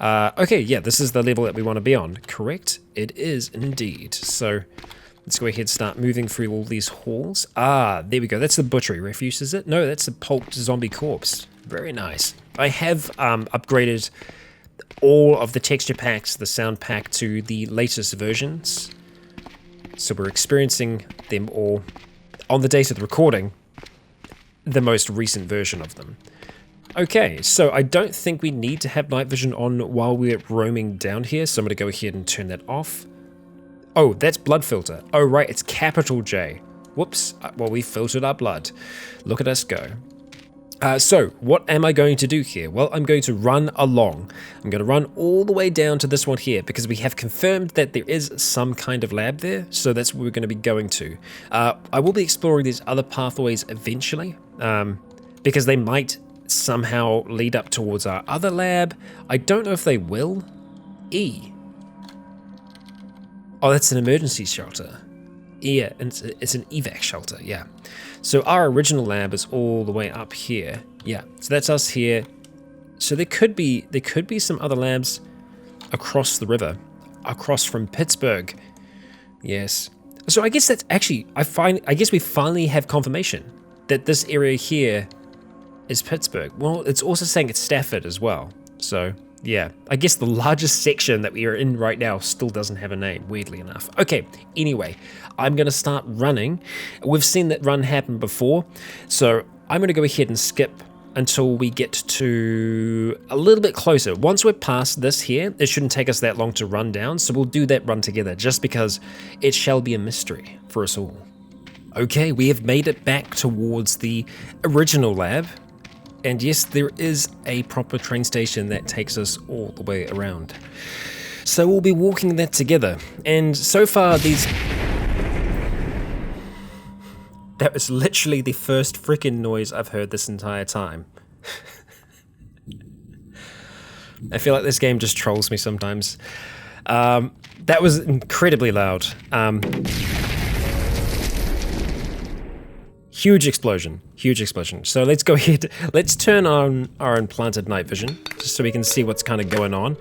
Okay, yeah, this is the level that we want to be on, correct? It is indeed. So let's go ahead and start moving through all these halls. Ah, there we go. That's the butchery refuse, is it? No, that's a pulped zombie corpse. Very nice. I have upgraded all of the texture packs, the sound pack, to the latest versions. So we're experiencing them all on the date of the recording, the most recent version of them. Okay, so I don't think we need to have night vision on while we're roaming down here, so I'm going to go ahead and turn that off. Oh, that's blood filter. Oh, right, it's capital J. Whoops. Well, we filtered our blood. Look at us go. So, what am I going to do here? Well, I'm going to run along. I'm going to run all the way down to this one here because we have confirmed that there is some kind of lab there, so that's where we're going to be going to. I will be exploring these other pathways eventually, because they might somehow lead up towards our other lab. I don't know if they will. E. Oh, that's an emergency shelter. Yeah, it's an evac shelter, yeah. So our original lab is all the way up here. Yeah, so that's us here. So there could be some other labs across the river, across from Pittsburgh. Yes. So I guess that's actually, I guess we finally have confirmation that this area here is Pittsburgh. Well, it's also saying it's Stafford as well. So Yeah, I guess the largest section that we are in right now still doesn't have a name, weirdly enough. Okay, anyway, I'm going to start running. We've seen that run happen before, so I'm going to go ahead and skip until we get to a little bit closer. Once we're past this here, it shouldn't take us that long to run down, so we'll do that run together, just because it shall be a mystery for us all. Okay, we have made it back towards the original lab. And yes, there is a proper train station that takes us all the way around. So we'll be walking that together. And so far these... That was literally the first freaking noise I've heard this entire time. I feel like this game just trolls me sometimes. That was incredibly loud. Huge explosion. So let's go ahead, let's turn on our implanted night vision, just so we can see what's kind of going on.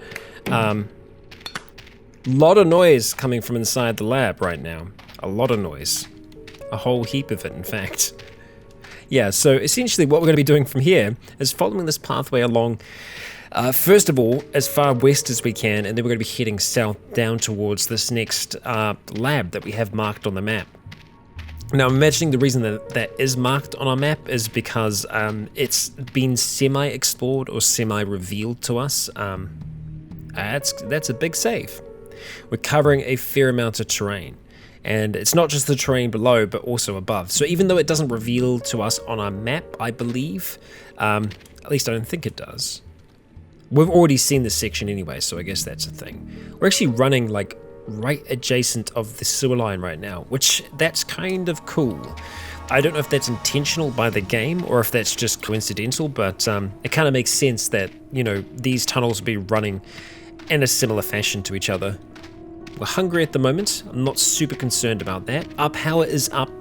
Lot of noise coming from inside the lab right now. A lot of noise. A whole heap of it, in fact. Yeah, so essentially what we're going to be doing from here is following this pathway along, first of all, as far west as we can, and then we're going to be heading south down towards this next lab that we have marked on the map. Now, I'm imagining the reason that that is marked on our map is because it's been semi-explored or semi-revealed to us. That's a big save. We're covering a fair amount of terrain. And it's not just the terrain below, but also above. So even though it doesn't reveal to us on our map, I believe, at least I don't think it does. We've already seen this section anyway, so I guess that's a thing. We're actually running like right adjacent of the sewer line right now, which that's kind of cool. I don't know if that's intentional by the game or if that's just coincidental, but it kind of makes sense that, you know, these tunnels will be running in a similar fashion to each other. We're hungry at the moment. I'm not super concerned about that. Our power is up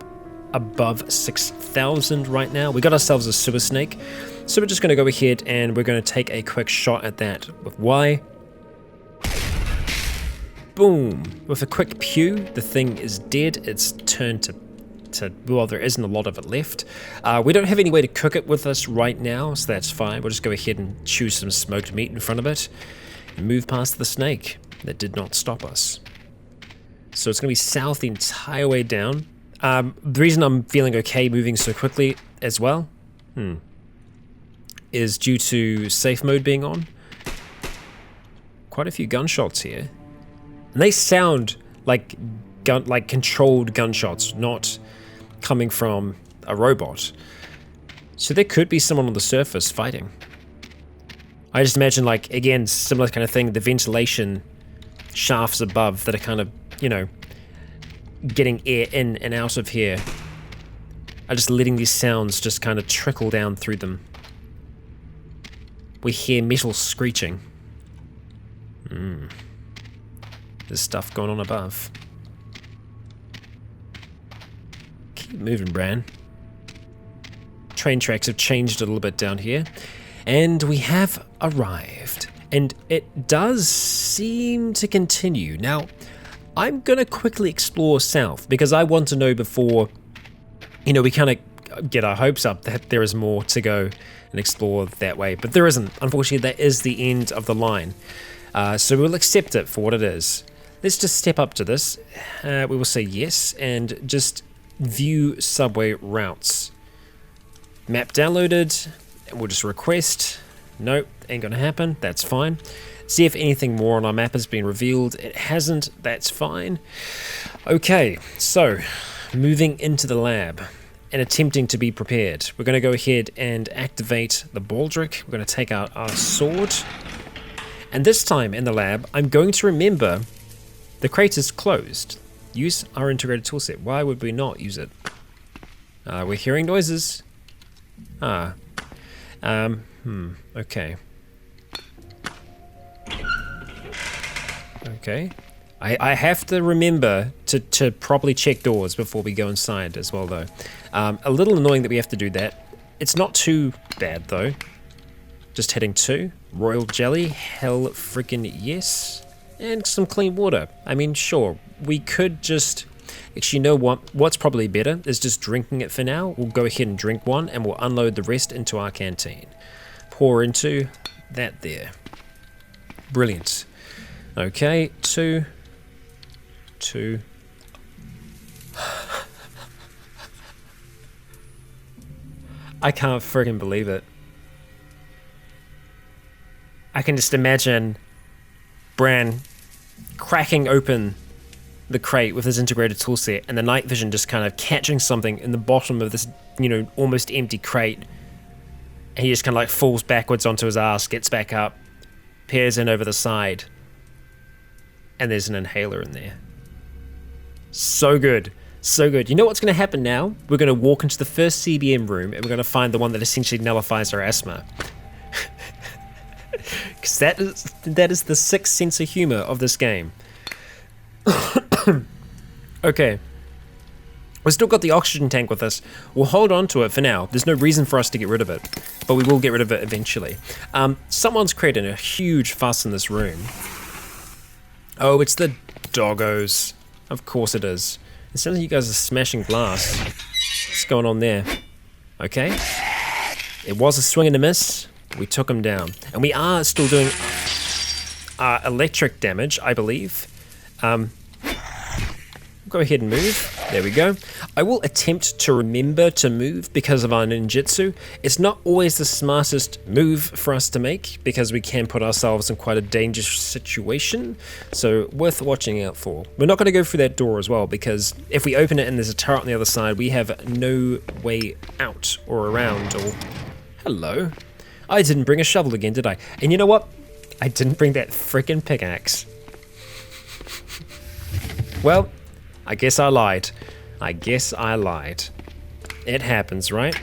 above 6,000 right now. We got ourselves a sewer snake, so we're just going to go ahead and we're going to take a quick shot at that with Y. Boom! With a quick pew, the thing is dead. It's turned to well, there isn't a lot of it left. We don't have any way to cook it with us right now, so that's fine. We'll just go ahead and chew some smoked meat in front of it and move past the snake. That did not stop us. So it's going to be south the entire way down. The reason I'm feeling okay moving so quickly as well is due to safe mode being on. Quite a few gunshots here. And they sound like controlled gunshots, not coming from a robot. So there could be someone on the surface fighting. I just imagine, like, again, similar kind of thing, the ventilation shafts above that are kind of, you know, getting air in and out of here are just letting these sounds just kind of trickle down through them. We hear metal screeching. There's stuff going on above. Keep moving, Bran. Train tracks have changed a little bit down here. And we have arrived. And it does seem to continue. Now, I'm going to quickly explore south because I want to know before, you know, we kind of get our hopes up that there is more to go and explore that way. But there isn't. Unfortunately, that is the end of the line. So we'll accept it for what it is. Let's just step up to this. We will say yes and just view subway routes. Map downloaded. And we'll just request. Nope, ain't gonna happen. That's fine. See if anything more on our map has been revealed. It hasn't. That's fine. Okay, so moving into the lab and attempting to be prepared. We're going to go ahead and activate the baldric. We're going to take out our sword. And this time in the lab, I'm going to remember the crate is closed. Use our integrated toolset. Why would we not use it? We're hearing noises. Okay. Okay. I have to remember to properly check doors before we go inside as well, though. A little annoying that we have to do that. It's not too bad, though. Just heading to royal jelly. Hell freaking yes. And some clean water. I mean, sure. We could just... Actually, you know what? What's probably better is just drinking it for now. We'll go ahead and drink one, and we'll unload the rest into our canteen. Pour into that there. Brilliant. Okay, 2. I can't friggin' believe it. I can just imagine Bran cracking open the crate with his integrated toolset and the night vision just kind of catching something in the bottom of this, almost empty crate. And he just kind of like falls backwards onto his ass, gets back up, peers in over the side, and there's an inhaler in there. So good. So good. You know what's going to happen now? We're going to walk into the first CBM room and we're going to find the one that essentially nullifies our asthma. Because that is the sixth sense of humor of this game. Okay. We've still got the oxygen tank with us. We'll hold on to it for now. There's no reason for us to get rid of it, but we will get rid of it eventually. Someone's created a huge fuss in this room. Oh, it's the doggos. Of course it is. It sounds like you guys are smashing glass. What's going on there? Okay. It was a swing and a miss. We took him down. And we are still doing electric damage, I believe. Go ahead and move. There we go. I will attempt to remember to move because of our ninjutsu. It's not always the smartest move for us to make because we can put ourselves in quite a dangerous situation. So worth watching out for. We're not going to go through that door as well because if we open it and there's a turret on the other side, we have no way out or around or... Hello. I didn't bring a shovel again, did I? And you know what? I didn't bring that frickin' pickaxe. Well, I guess I lied. It happens, right?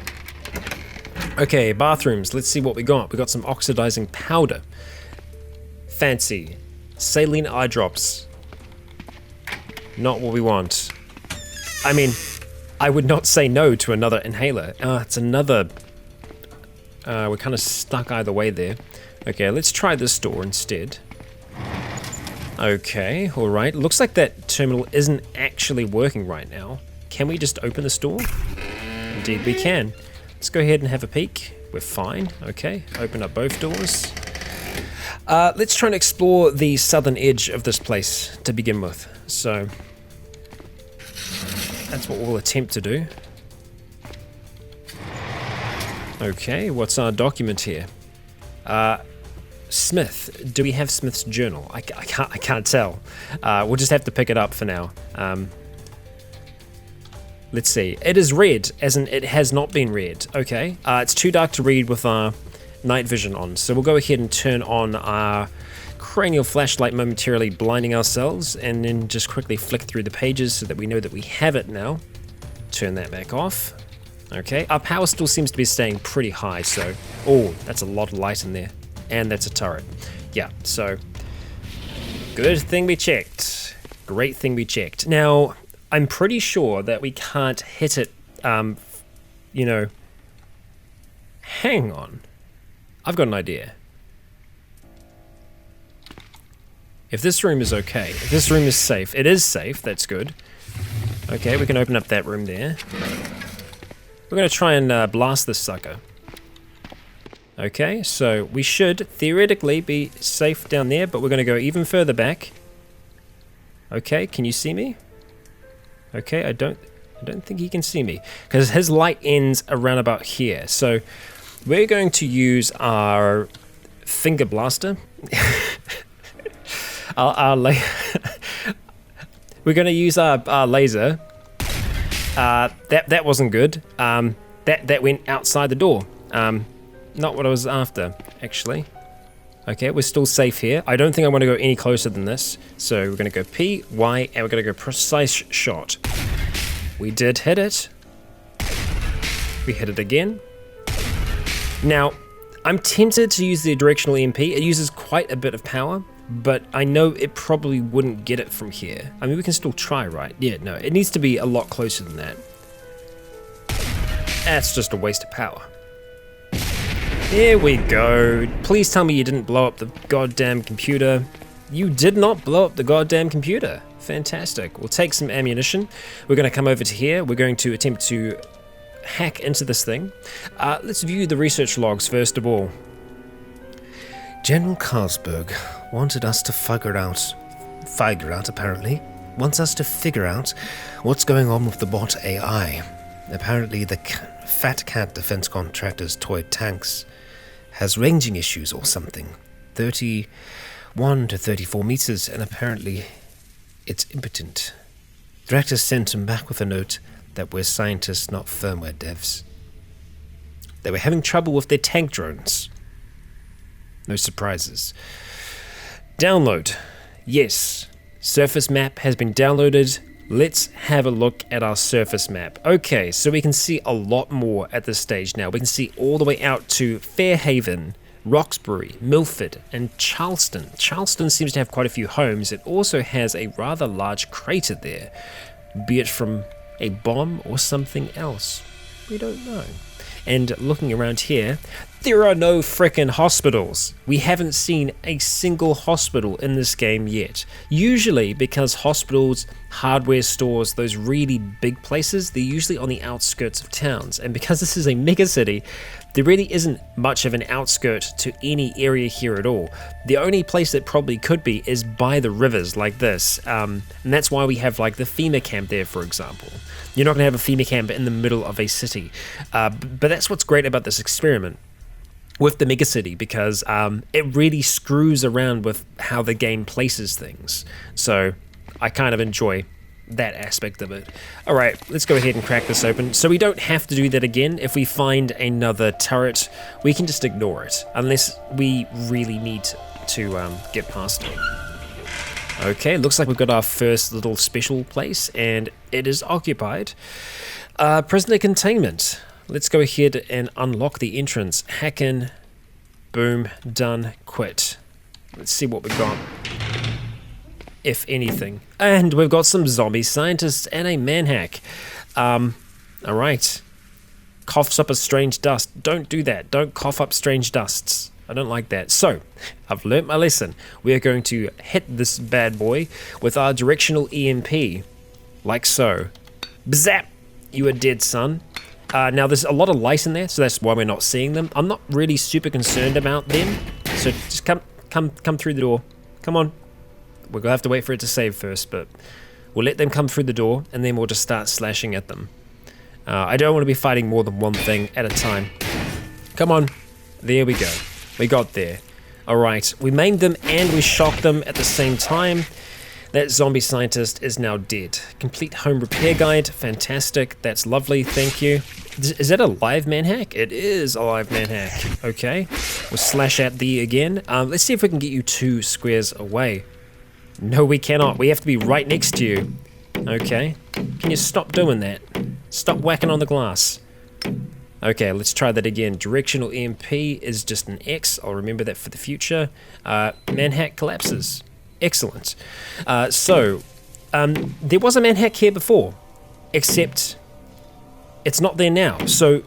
Okay, bathrooms. Let's see what we got. We got some oxidizing powder. Fancy. Saline eye drops. Not what we want. I mean, I would not say no to another inhaler. It's another... we're kind of stuck either way there. Okay, let's try this door instead. Okay, alright. Looks like that terminal isn't actually working right now. Can we just open this door? Indeed we can. Let's go ahead and have a peek. We're fine. Okay, open up both doors. Let's try and explore the southern edge of this place to begin with. So, that's what we'll attempt to do. Okay, what's our document here? Smith. Do we have Smith's journal? I can't tell. We'll just have to pick it up for now. Let's see. It is red, as in it has not been read. Okay. It's too dark to read with our night vision on, so we'll go ahead and turn on our cranial flashlight, momentarily blinding ourselves, and then just quickly flick through the pages so that we know that we have it now. Turn that back off. Okay. Our power still seems to be staying pretty high, so... Oh, that's a lot of light in there. And that's a turret. Yeah, so good thing we checked. Great thing we checked. Now, I'm pretty sure that we can't hit it, Hang on. I've got an idea. If this room is okay, if this room is safe, it is safe, that's good. Okay, we can open up that room there. We're going to try and blast this sucker. Okay, so we should theoretically be safe down there, but we're going to go even further back. Okay, can you see me? Okay, I don't think he can see me because his light ends around about here. So we're going to use our finger blaster. We're going to use our laser. That wasn't good. That went outside the door. Not what I was after, actually. Okay, we're still safe here. I don't think I want to go any closer than this. So we're going to go P, Y, and we're going to go precise shot. We did hit it. We hit it again. Now, I'm tempted to use the directional EMP. It uses quite a bit of power, but I know it probably wouldn't get it from here. I mean, we can still try, right? Yeah, no, it needs to be a lot closer than that. That's just a waste of power. There we go. Please tell me you didn't blow up the goddamn computer. You did not blow up the goddamn computer. Fantastic. We'll take some ammunition. We're going to come over to here. We're going to attempt to hack into this thing. Let's view the research logs first of all. General Carlsberg wanted us to figure out apparently, wants us to figure out what's going on with the bot AI. Apparently the Fat Cat defense contractor's toy tanks has ranging issues or something. 31 to 34 meters, and apparently it's impotent. Director sent him back with a note that we're scientists, not firmware devs. They were having trouble with their tank drones. No surprises. Download. Yes, surface map has been downloaded. Let's have a look at our surface map. Okay, so we can see a lot more at this stage now. We can see all the way out to Fairhaven, Roxbury, Milford, and Charleston. Charleston seems to have quite a few homes. It also has a rather large crater there, be it from a bomb or something else. We don't know. And looking around here, there are no frickin' hospitals. We haven't seen a single hospital in this game yet. Usually, because hospitals, hardware stores, those really big places, they're usually on the outskirts of towns. And because this is a megacity, there really isn't much of an outskirt to any area here at all. The only place that probably could be is by the rivers like this. And that's why we have like the FEMA camp there, for example. You're not going to have a FEMA camp in the middle of a city. But that's what's great about this experiment with the megacity, because it really screws around with how the game places things. So I kind of enjoy that aspect of it. Alright, let's go ahead and crack this open. So we don't have to do that again. If we find another turret, we can just ignore it, unless we really need to get past it. Okay, looks like we've got our first little special place, and it is occupied. Prisoner containment. Let's go ahead and unlock the entrance. Hack in. Boom. Done. Quit. Let's see what we've got, if anything. And we've got some zombie scientists and a manhack. Alright. Coughs up a strange dust. Don't do that. Don't cough up strange dusts. I don't like that. So, I've learnt my lesson. We are going to hit this bad boy with our directional EMP. Like so. Bzap! You are dead, son. Now there's a lot of light in there, so that's why we're not seeing them. I'm not really super concerned about them. So just come through the door. Come on. We're going to have to wait for it to save first, but we'll let them come through the door, and then we'll just start slashing at them. I don't want to be fighting more than one thing at a time. Come on. There we go. We got there. Alright, we maimed them and we shocked them at the same time. That zombie scientist is now dead. Complete home repair guide. Fantastic. That's lovely. Thank you. Is that a live manhack? It is a live manhack. Okay. We'll slash at thee again. Let's see if we can get you 2 squares away. No, we cannot. We have to be right next to you. Okay. Can you stop doing that? Stop whacking on the glass. Okay, let's try that again. Directional EMP is just an X. I'll remember that for the future. Manhack collapses. Excellent. There was a manhack here before, except it's not there now. So,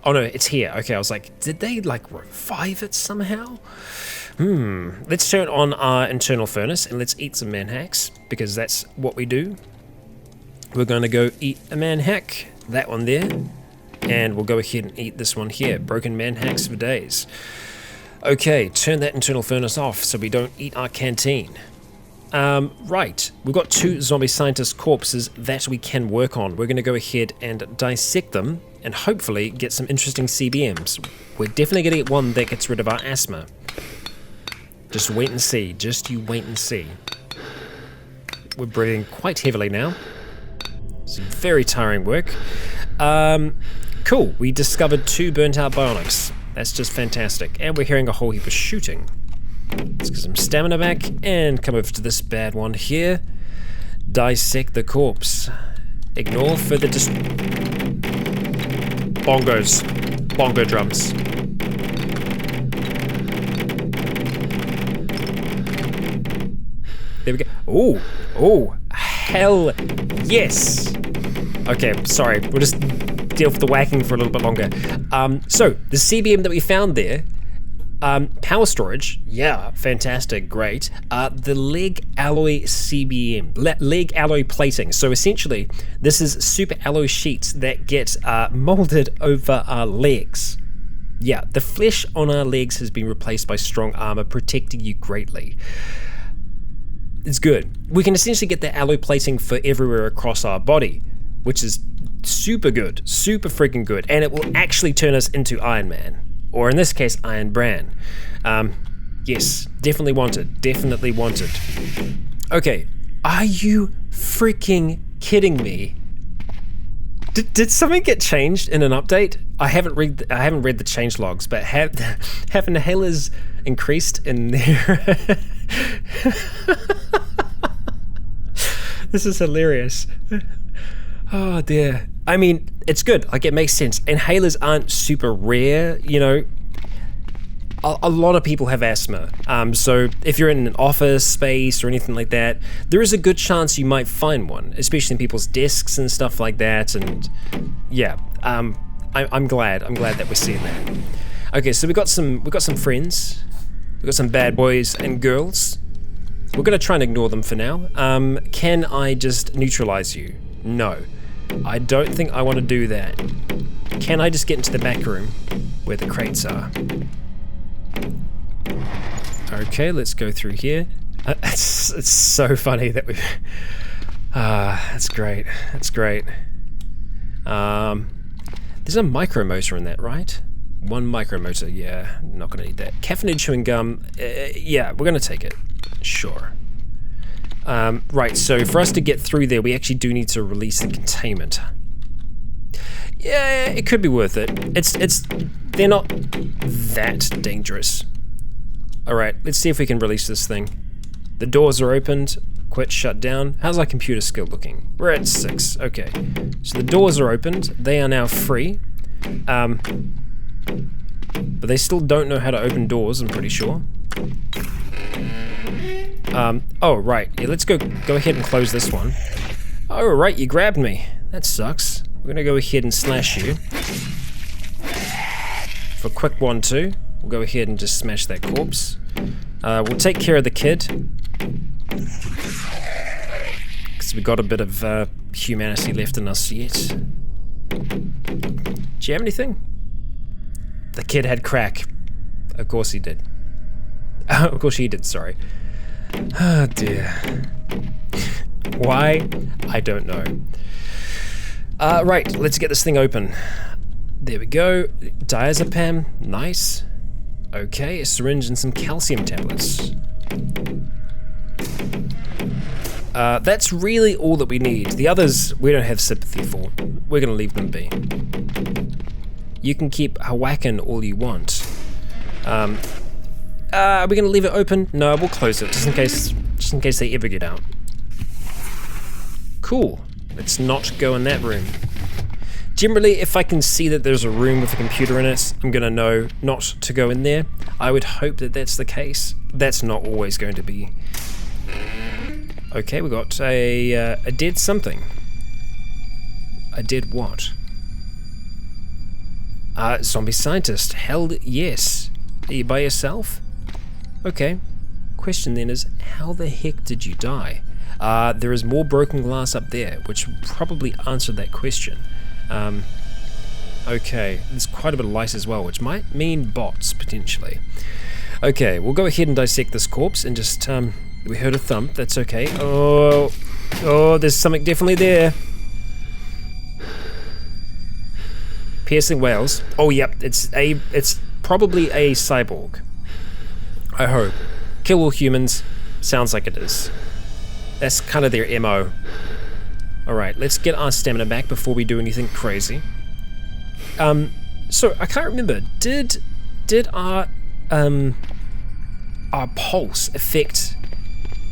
oh no, it's here. Okay, I was like, did they like revive it somehow? Let's turn on our internal furnace and let's eat some manhacks, because that's what we do. We're going to go eat a manhack, that one there, and we'll go ahead and eat this one here. Broken manhacks for days. Okay, turn that internal furnace off so we don't eat our canteen. Right, we've got 2 zombie scientist corpses that we can work on. We're going to go ahead and dissect them and hopefully get some interesting CBMs. We're definitely going to get one that gets rid of our asthma. Just wait and see. Just you wait and see. We're breathing quite heavily now. It's very tiring work. Cool, we discovered 2 burnt out bionics. That's just fantastic. And we're hearing a whole heap of shooting. Let's get some stamina back and come over to this bad one here. Dissect the corpse. Ignore further bongos. Bongo drums. There we go. Oh, hell yes. Okay, sorry, we'll just deal with the whacking for a little bit longer. So, the CBM that we found there, power storage, yeah, fantastic, great. The leg alloy CBM, leg alloy plating. So essentially, this is super alloy sheets that get molded over our legs. Yeah, the flesh on our legs has been replaced by strong armor, protecting you greatly. It's good. We can essentially get the alloy plating for everywhere across our body, which is super good, super freaking good, and it will actually turn us into Iron Man, or in this case, Iron Bran. Yes, definitely wanted, definitely wanted. Okay, are you freaking kidding me? Did something get changed in an update? I haven't read the change logs, but have inhalers increased in there? This is hilarious. Oh dear. I mean, it's good. Like, it makes sense. Inhalers aren't super rare, you know. A lot of people have asthma, so if you're in an office space or anything like that, there is a good chance you might find one, especially in people's desks and stuff like that. And yeah, I'm glad that we're seeing that. Okay, so we got some friends, we got some bad boys and girls. We're gonna try and ignore them for now. Can I just neutralize you? No, I don't think I want to do that. Can I just get into the back room where the crates are? Okay, let's go through here. It's so funny that we've... that's great. That's great. There's a micro motor in that, right? One micro motor, yeah. Not gonna need that. Caffeinated chewing gum, yeah, we're gonna take it. Sure. Right, so for us to get through there, we actually do need to release the containment. Yeah, it could be worth it. They're not that dangerous. Alright, let's see if we can release this thing. The doors are opened, quit shut down. How's our computer skill looking? We're at 6, okay. So the doors are opened, they are now free. But they still don't know how to open doors, I'm pretty sure. Oh right, yeah, let's go ahead and close this one. Oh right, you grabbed me. That sucks. We're gonna go ahead and slash you. For a quick 1-2, we'll go ahead and just smash that corpse. We'll take care of the kid, because we got a bit of humanity left in us yet. Do you have anything? The kid had crack. Of course he did. Of course he did, sorry. Oh dear. Why? I don't know. Right, let's get this thing open. There we go. Diazepam, nice. Okay, a syringe and some calcium tablets. That's really all that we need. The others, we don't have sympathy for. We're gonna leave them be. You can keep Rycon all you want. Are we gonna leave it open? No, we'll close it, just in case they ever get out. Cool. Let's not go in that room. Generally, if I can see that there's a room with a computer in it, I'm gonna know not to go in there. I would hope that that's the case. That's not always going to be. Okay, we got a dead something. A dead what? Zombie scientist. Hell yes. Are you by yourself? Okay. Question then is, how the heck did you die? There is more broken glass up there, which probably answered that question. Okay, there's quite a bit of light as well, which might mean bots, potentially. Okay, we'll go ahead and dissect this corpse and just, we heard a thump, that's okay. Oh, there's something definitely there. Piercing wails. Oh, yep, it's probably a cyborg. I hope. Kill all humans. Sounds like it is. That's kind of their MO. Alright, let's get our stamina back before we do anything crazy. So I can't remember, did our pulse affect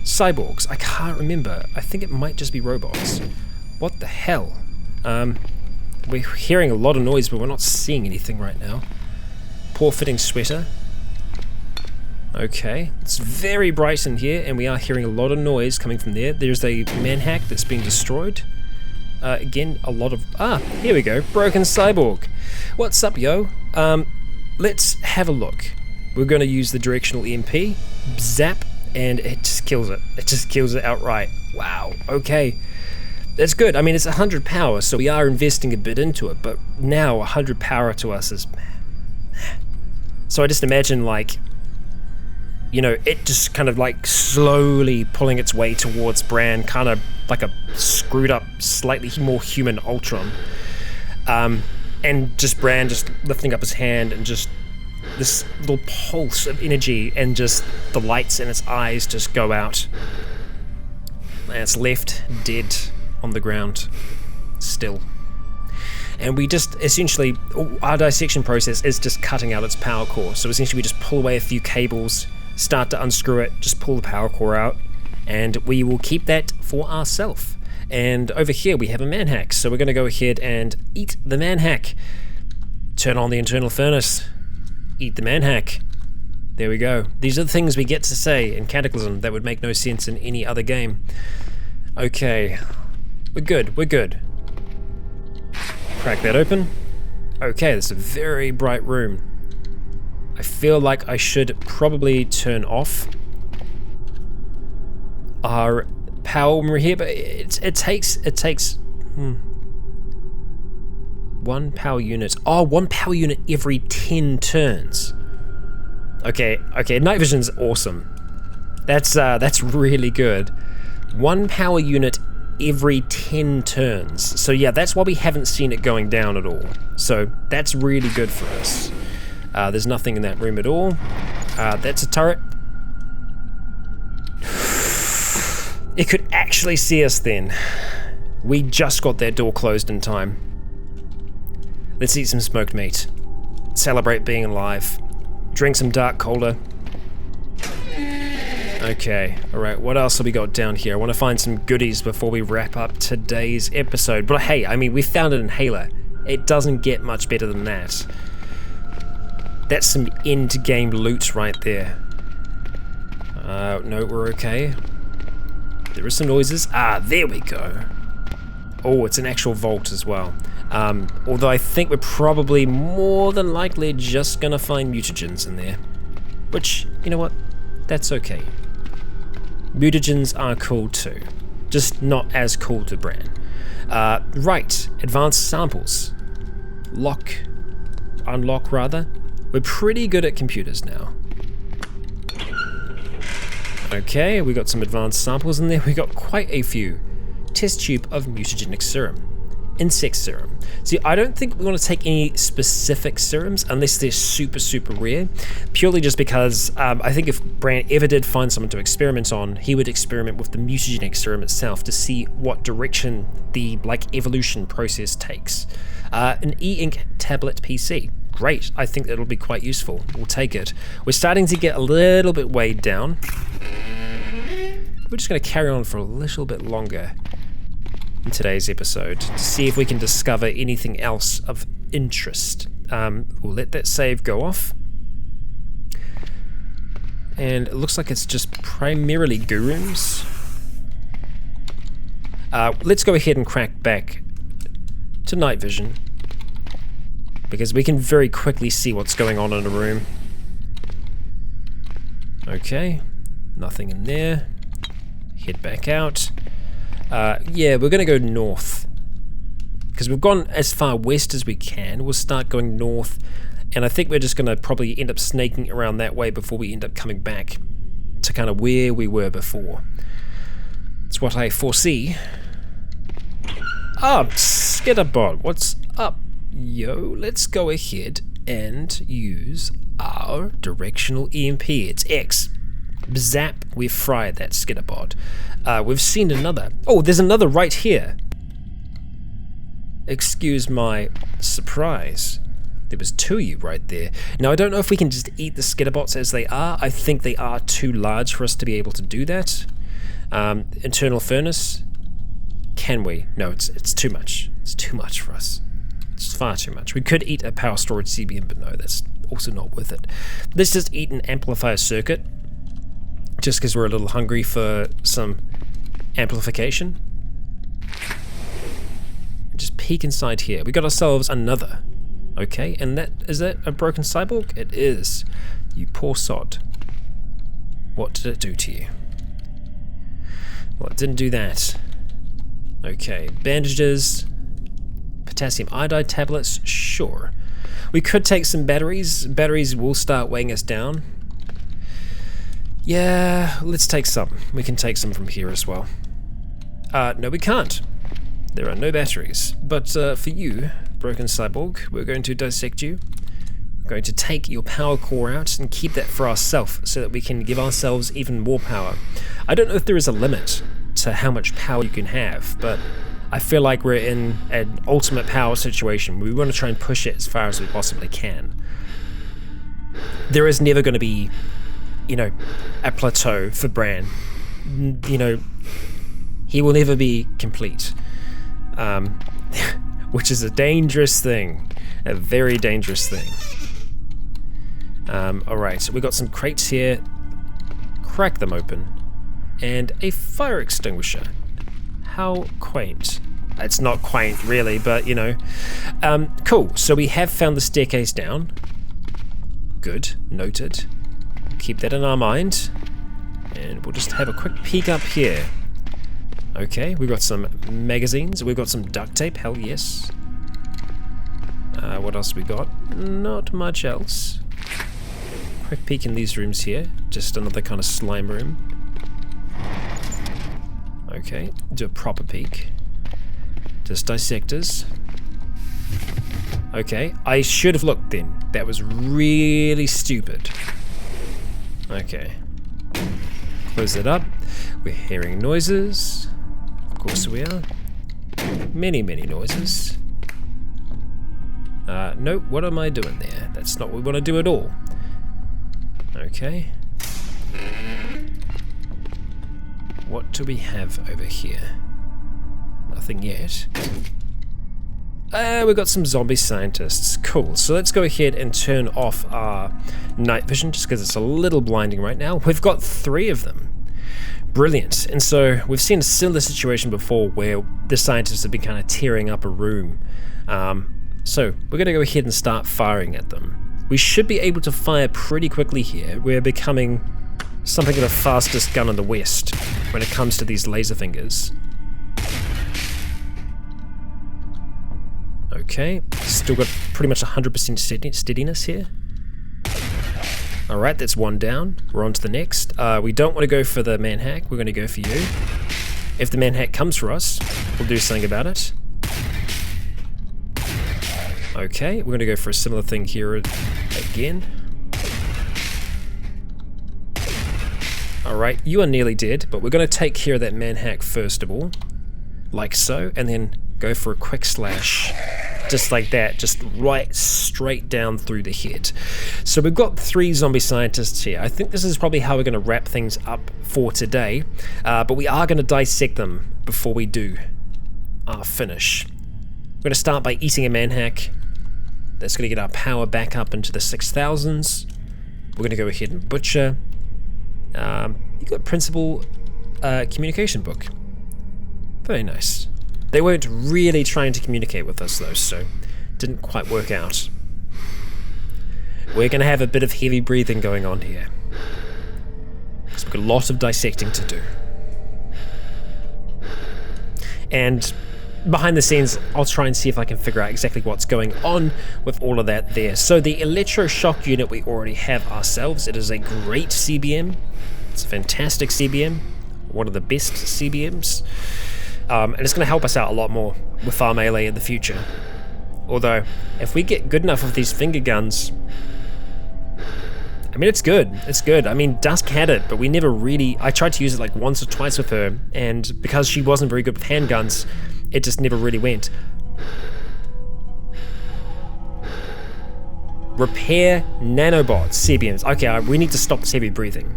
cyborgs? I can't remember. I think it might just be robots. What the hell? We're hearing a lot of noise, but we're not seeing anything right now. Poor fitting sweater. Okay, it's very bright in here, and we are hearing a lot of noise coming from there. There's a manhack that's being destroyed. Again, a lot of... here we go. Broken cyborg. What's up, yo? Let's have a look. We're going to use the directional EMP. Zap, and it just kills it. It just kills it outright. Wow, okay. That's good. I mean, it's 100 power, so we are investing a bit into it, but now 100 power to us is... So I just imagine, like, you know, it just kind of like slowly pulling its way towards Bran, kind of like a screwed up, slightly more human Ultron. And just Bran just lifting up his hand and just this little pulse of energy, and just the lights in its eyes just go out. And it's left dead on the ground, still. And we just essentially, our dissection process is just cutting out its power core. So essentially we just pull away a few cables, start to unscrew it, just pull the power core out, and we will keep that for ourselves. And over here we have a manhack, so we're going to go ahead and eat the manhack. Turn on the internal furnace, eat the manhack. There we go. These are the things we get to say in Cataclysm that would make no sense in any other game. Okay, we're good. Crack that open. Okay, this is a very bright room. I feel like I should probably turn off our power when we're here, but it takes one power unit. Oh, one power unit every 10 turns. Okay, night vision's awesome. That's really good. One power unit every 10 turns. So yeah, that's why we haven't seen it going down at all. So that's really good for us. There's nothing in that room at all. That's a turret. It could actually see us then. We just got that door closed in time. Let's eat some smoked meat. Celebrate being alive. Drink some dark cola. Okay, alright, what else have we got down here? I want to find some goodies before we wrap up today's episode. But hey, I mean, we found an inhaler. It doesn't get much better than that. That's some end-game loot right there. No, we're okay. There are some noises. Ah, there we go. Oh, it's an actual vault as well. Although I think we're probably more than likely just gonna find mutagens in there. Which, you know what? That's okay. Mutagens are cool too. Just not as cool to Bran. Right, advanced samples. Unlock rather. We're pretty good at computers now. Okay, we got some advanced samples in there. We got quite a few. Test tube of mutagenic serum. Insect serum. See, I don't think we want to take any specific serums unless they're super rare, purely just because I think if Bran ever did find someone to experiment on, he would experiment with the mutagenic serum itself to see what direction the evolution process takes. An e-ink tablet PC. Great, I think that'll be quite useful. We'll take it. We're starting to get a little bit weighed down. We're just going to carry on for a little bit longer in today's episode to see if we can discover anything else of interest. We'll let that save go off. And it looks like it's just primarily goo rooms. Let's go ahead and crack back to night vision, because we can very quickly see what's going on in a room. Okay, nothing in there. Head back out. Yeah, we're gonna go north, because we've gone as far west as we can. We'll start going north, and I think we're just gonna probably end up snaking around that way before we end up coming back to kind of where we were before. That's what I foresee. Skitterbot, what's up? Yo, let's go ahead and use our directional EMP. It's X. Zap, we've fried that skitterbot. We've seen another. Oh, there's another right here. Excuse my surprise. There was two of you right there. Now, I don't know if we can just eat the skitterbots as they are. I think they are too large for us to be able to do that. Internal furnace. Can we? No, it's too much. It's too much for us. It's far too much. We could eat a power storage CBM, but no, that's also not worth it. Let's just eat an amplifier circuit, just because we're a little hungry for some amplification. Just peek inside here. We got ourselves another. Okay, and is that a broken cyborg? It is. You poor sod. What did it do to you? Well, it didn't do that. Okay, bandages. Potassium iodide tablets, sure. We could take some batteries. Batteries will start weighing us down. Yeah, let's take some. We can take some from here as well. No, we can't. There are no batteries. But for you, Broken Cyborg, we're going to dissect you. We're going to take your power core out and keep that for ourselves so that we can give ourselves even more power. I don't know if there is a limit to how much power you can have, but I feel like we're in an ultimate power situation. We want to try and push it as far as we possibly can. There is never going to be, you know, a plateau for Bran. You know, he will never be complete. Which is a dangerous thing. A very dangerous thing. Alright, so we got some crates here. Crack them open. And a fire extinguisher. How quaint. It's not quaint really, but you know. Cool, so we have found the staircase down. Good, noted. Keep that in our mind. And we'll just have a quick peek up here. Okay, we've got some magazines. We've got some duct tape, hell yes. What else we got? Not much else. Quick peek in these rooms here. Just another kind of slime room. Okay, do a proper peek. Just dissectors. Okay, I should have looked then. That was really stupid. Okay. Close it up. We're hearing noises. Of course we are. Many, many noises. Nope, what am I doing there? That's not what we want to do at all. Okay. What do we have over here? Nothing yet. We've got some zombie scientists. Cool. So let's go ahead and turn off our night vision just because it's a little blinding right now. We've got 3 of them. Brilliant. And so we've seen a similar situation before where the scientists have been kind of tearing up a room. So we're going to go ahead and start firing at them. We should be able to fire pretty quickly here. We're becoming something of the fastest gun in the West when it comes to these laser fingers. Okay, still got pretty much 100% steadiness here. Alright, that's 1 down. We're on to the next. We don't want to go for the manhack, we're going to go for you. If the manhack comes for us, we'll do something about it. Okay, we're going to go for a similar thing here again. Alright, you are nearly dead, but we're going to take care of that manhack first of all. Like so, and then go for a quick slash. Just like that, just right straight down through the head. So we've got 3 zombie scientists here. I think this is probably how we're going to wrap things up for today. But we are going to dissect them before we do our finish. We're going to start by eating a manhack. That's going to get our power back up into the 6000s. We're going to go ahead and butcher. You got principal communication book. Very nice. They weren't really trying to communicate with us though, so it didn't quite work out. We're going to have a bit of heavy breathing going on here. Because we've got a lot of dissecting to do. And behind the scenes, I'll try and see if I can figure out exactly what's going on with all of that there. So the electroshock unit we already have ourselves. It is a great CBM. It's a fantastic CBM. One of the best CBMs. And it's going to help us out a lot more with our melee in the future. Although, if we get good enough of these finger guns, I mean, it's good. It's good. I mean, Dusk had it, but we never really... I tried to use it like once or twice with her, and because she wasn't very good with handguns, it just never really went. Repair nanobots, CBMs. Okay, we need to stop this heavy breathing.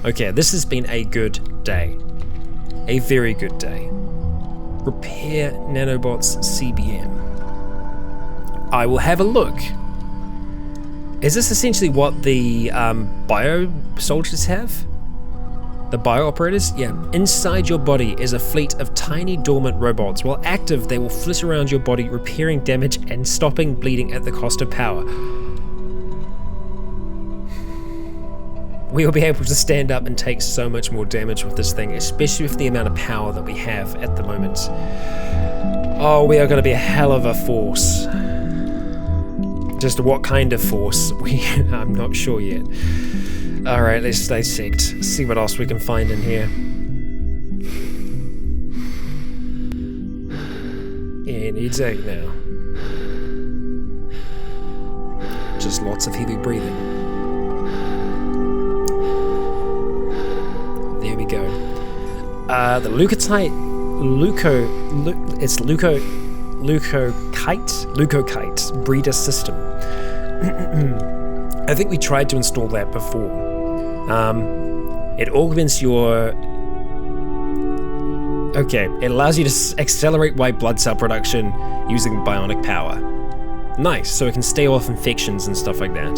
Okay, this has been a good day. A very good day. Repair nanobots CBM. I will have a look. Is this essentially what the bio soldiers have? The bio operators? Yeah. Inside your body is a fleet of tiny dormant robots. While active, they will flit around your body, repairing damage and stopping bleeding at the cost of power. We will be able to stand up and take so much more damage with this thing, especially with the amount of power that we have at the moment. Oh, we are going to be a hell of a force. Just what kind of force, I'm not sure yet. Alright, let's dissect. See what else we can find in here. Any day now. Just lots of heavy breathing. There we go. The Leucocyte breeder system. I think we tried to install that before. It augments your... Okay, it allows you to accelerate white blood cell production using bionic power. Nice, so it can stay off infections and stuff like that.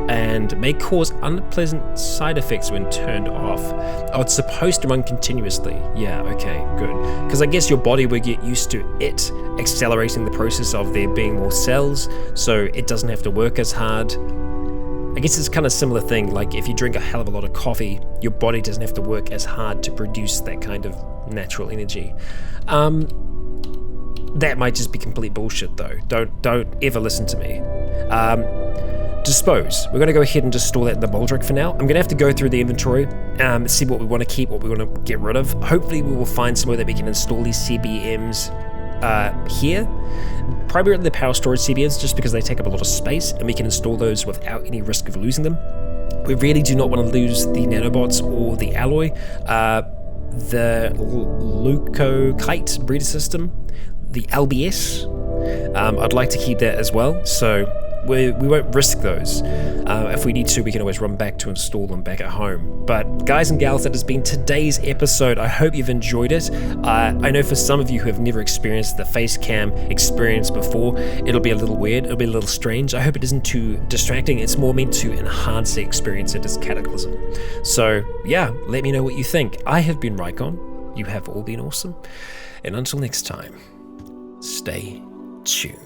And may cause unpleasant side effects when turned off. Oh, it's supposed to run continuously. Yeah, okay, good. Because I guess your body will get used to it accelerating the process of there being more cells, so it doesn't have to work as hard. I guess it's kind of a similar thing, like if you drink a hell of a lot of coffee, your body doesn't have to work as hard to produce that kind of natural energy. That might just be complete bullshit though. Don't ever listen to me. Dispose. We're going to go ahead and just store that in the Baldric for now. I'm going to have to go through the inventory, see what we want to keep, what we want to get rid of. Hopefully we will find somewhere that we can install these CBMs here. Primarily the power storage CBMs, just because they take up a lot of space, and we can install those without any risk of losing them. We really do not want to lose the nanobots or the alloy. The Leucocyte breeder system, the LBS, I'd like to keep that as well, so we won't risk those. If we need to, we can always run back to install them back at home. But guys and gals, that has been today's episode. I hope you've enjoyed it. I know for some of you who have never experienced the face cam experience before, it'll be a little weird, it'll be a little strange. I hope it isn't too distracting. It's more meant to enhance the experience it is Cataclysm. So yeah, let me know what you think. I have been Rycon. You have all been awesome. And until next time, stay tuned.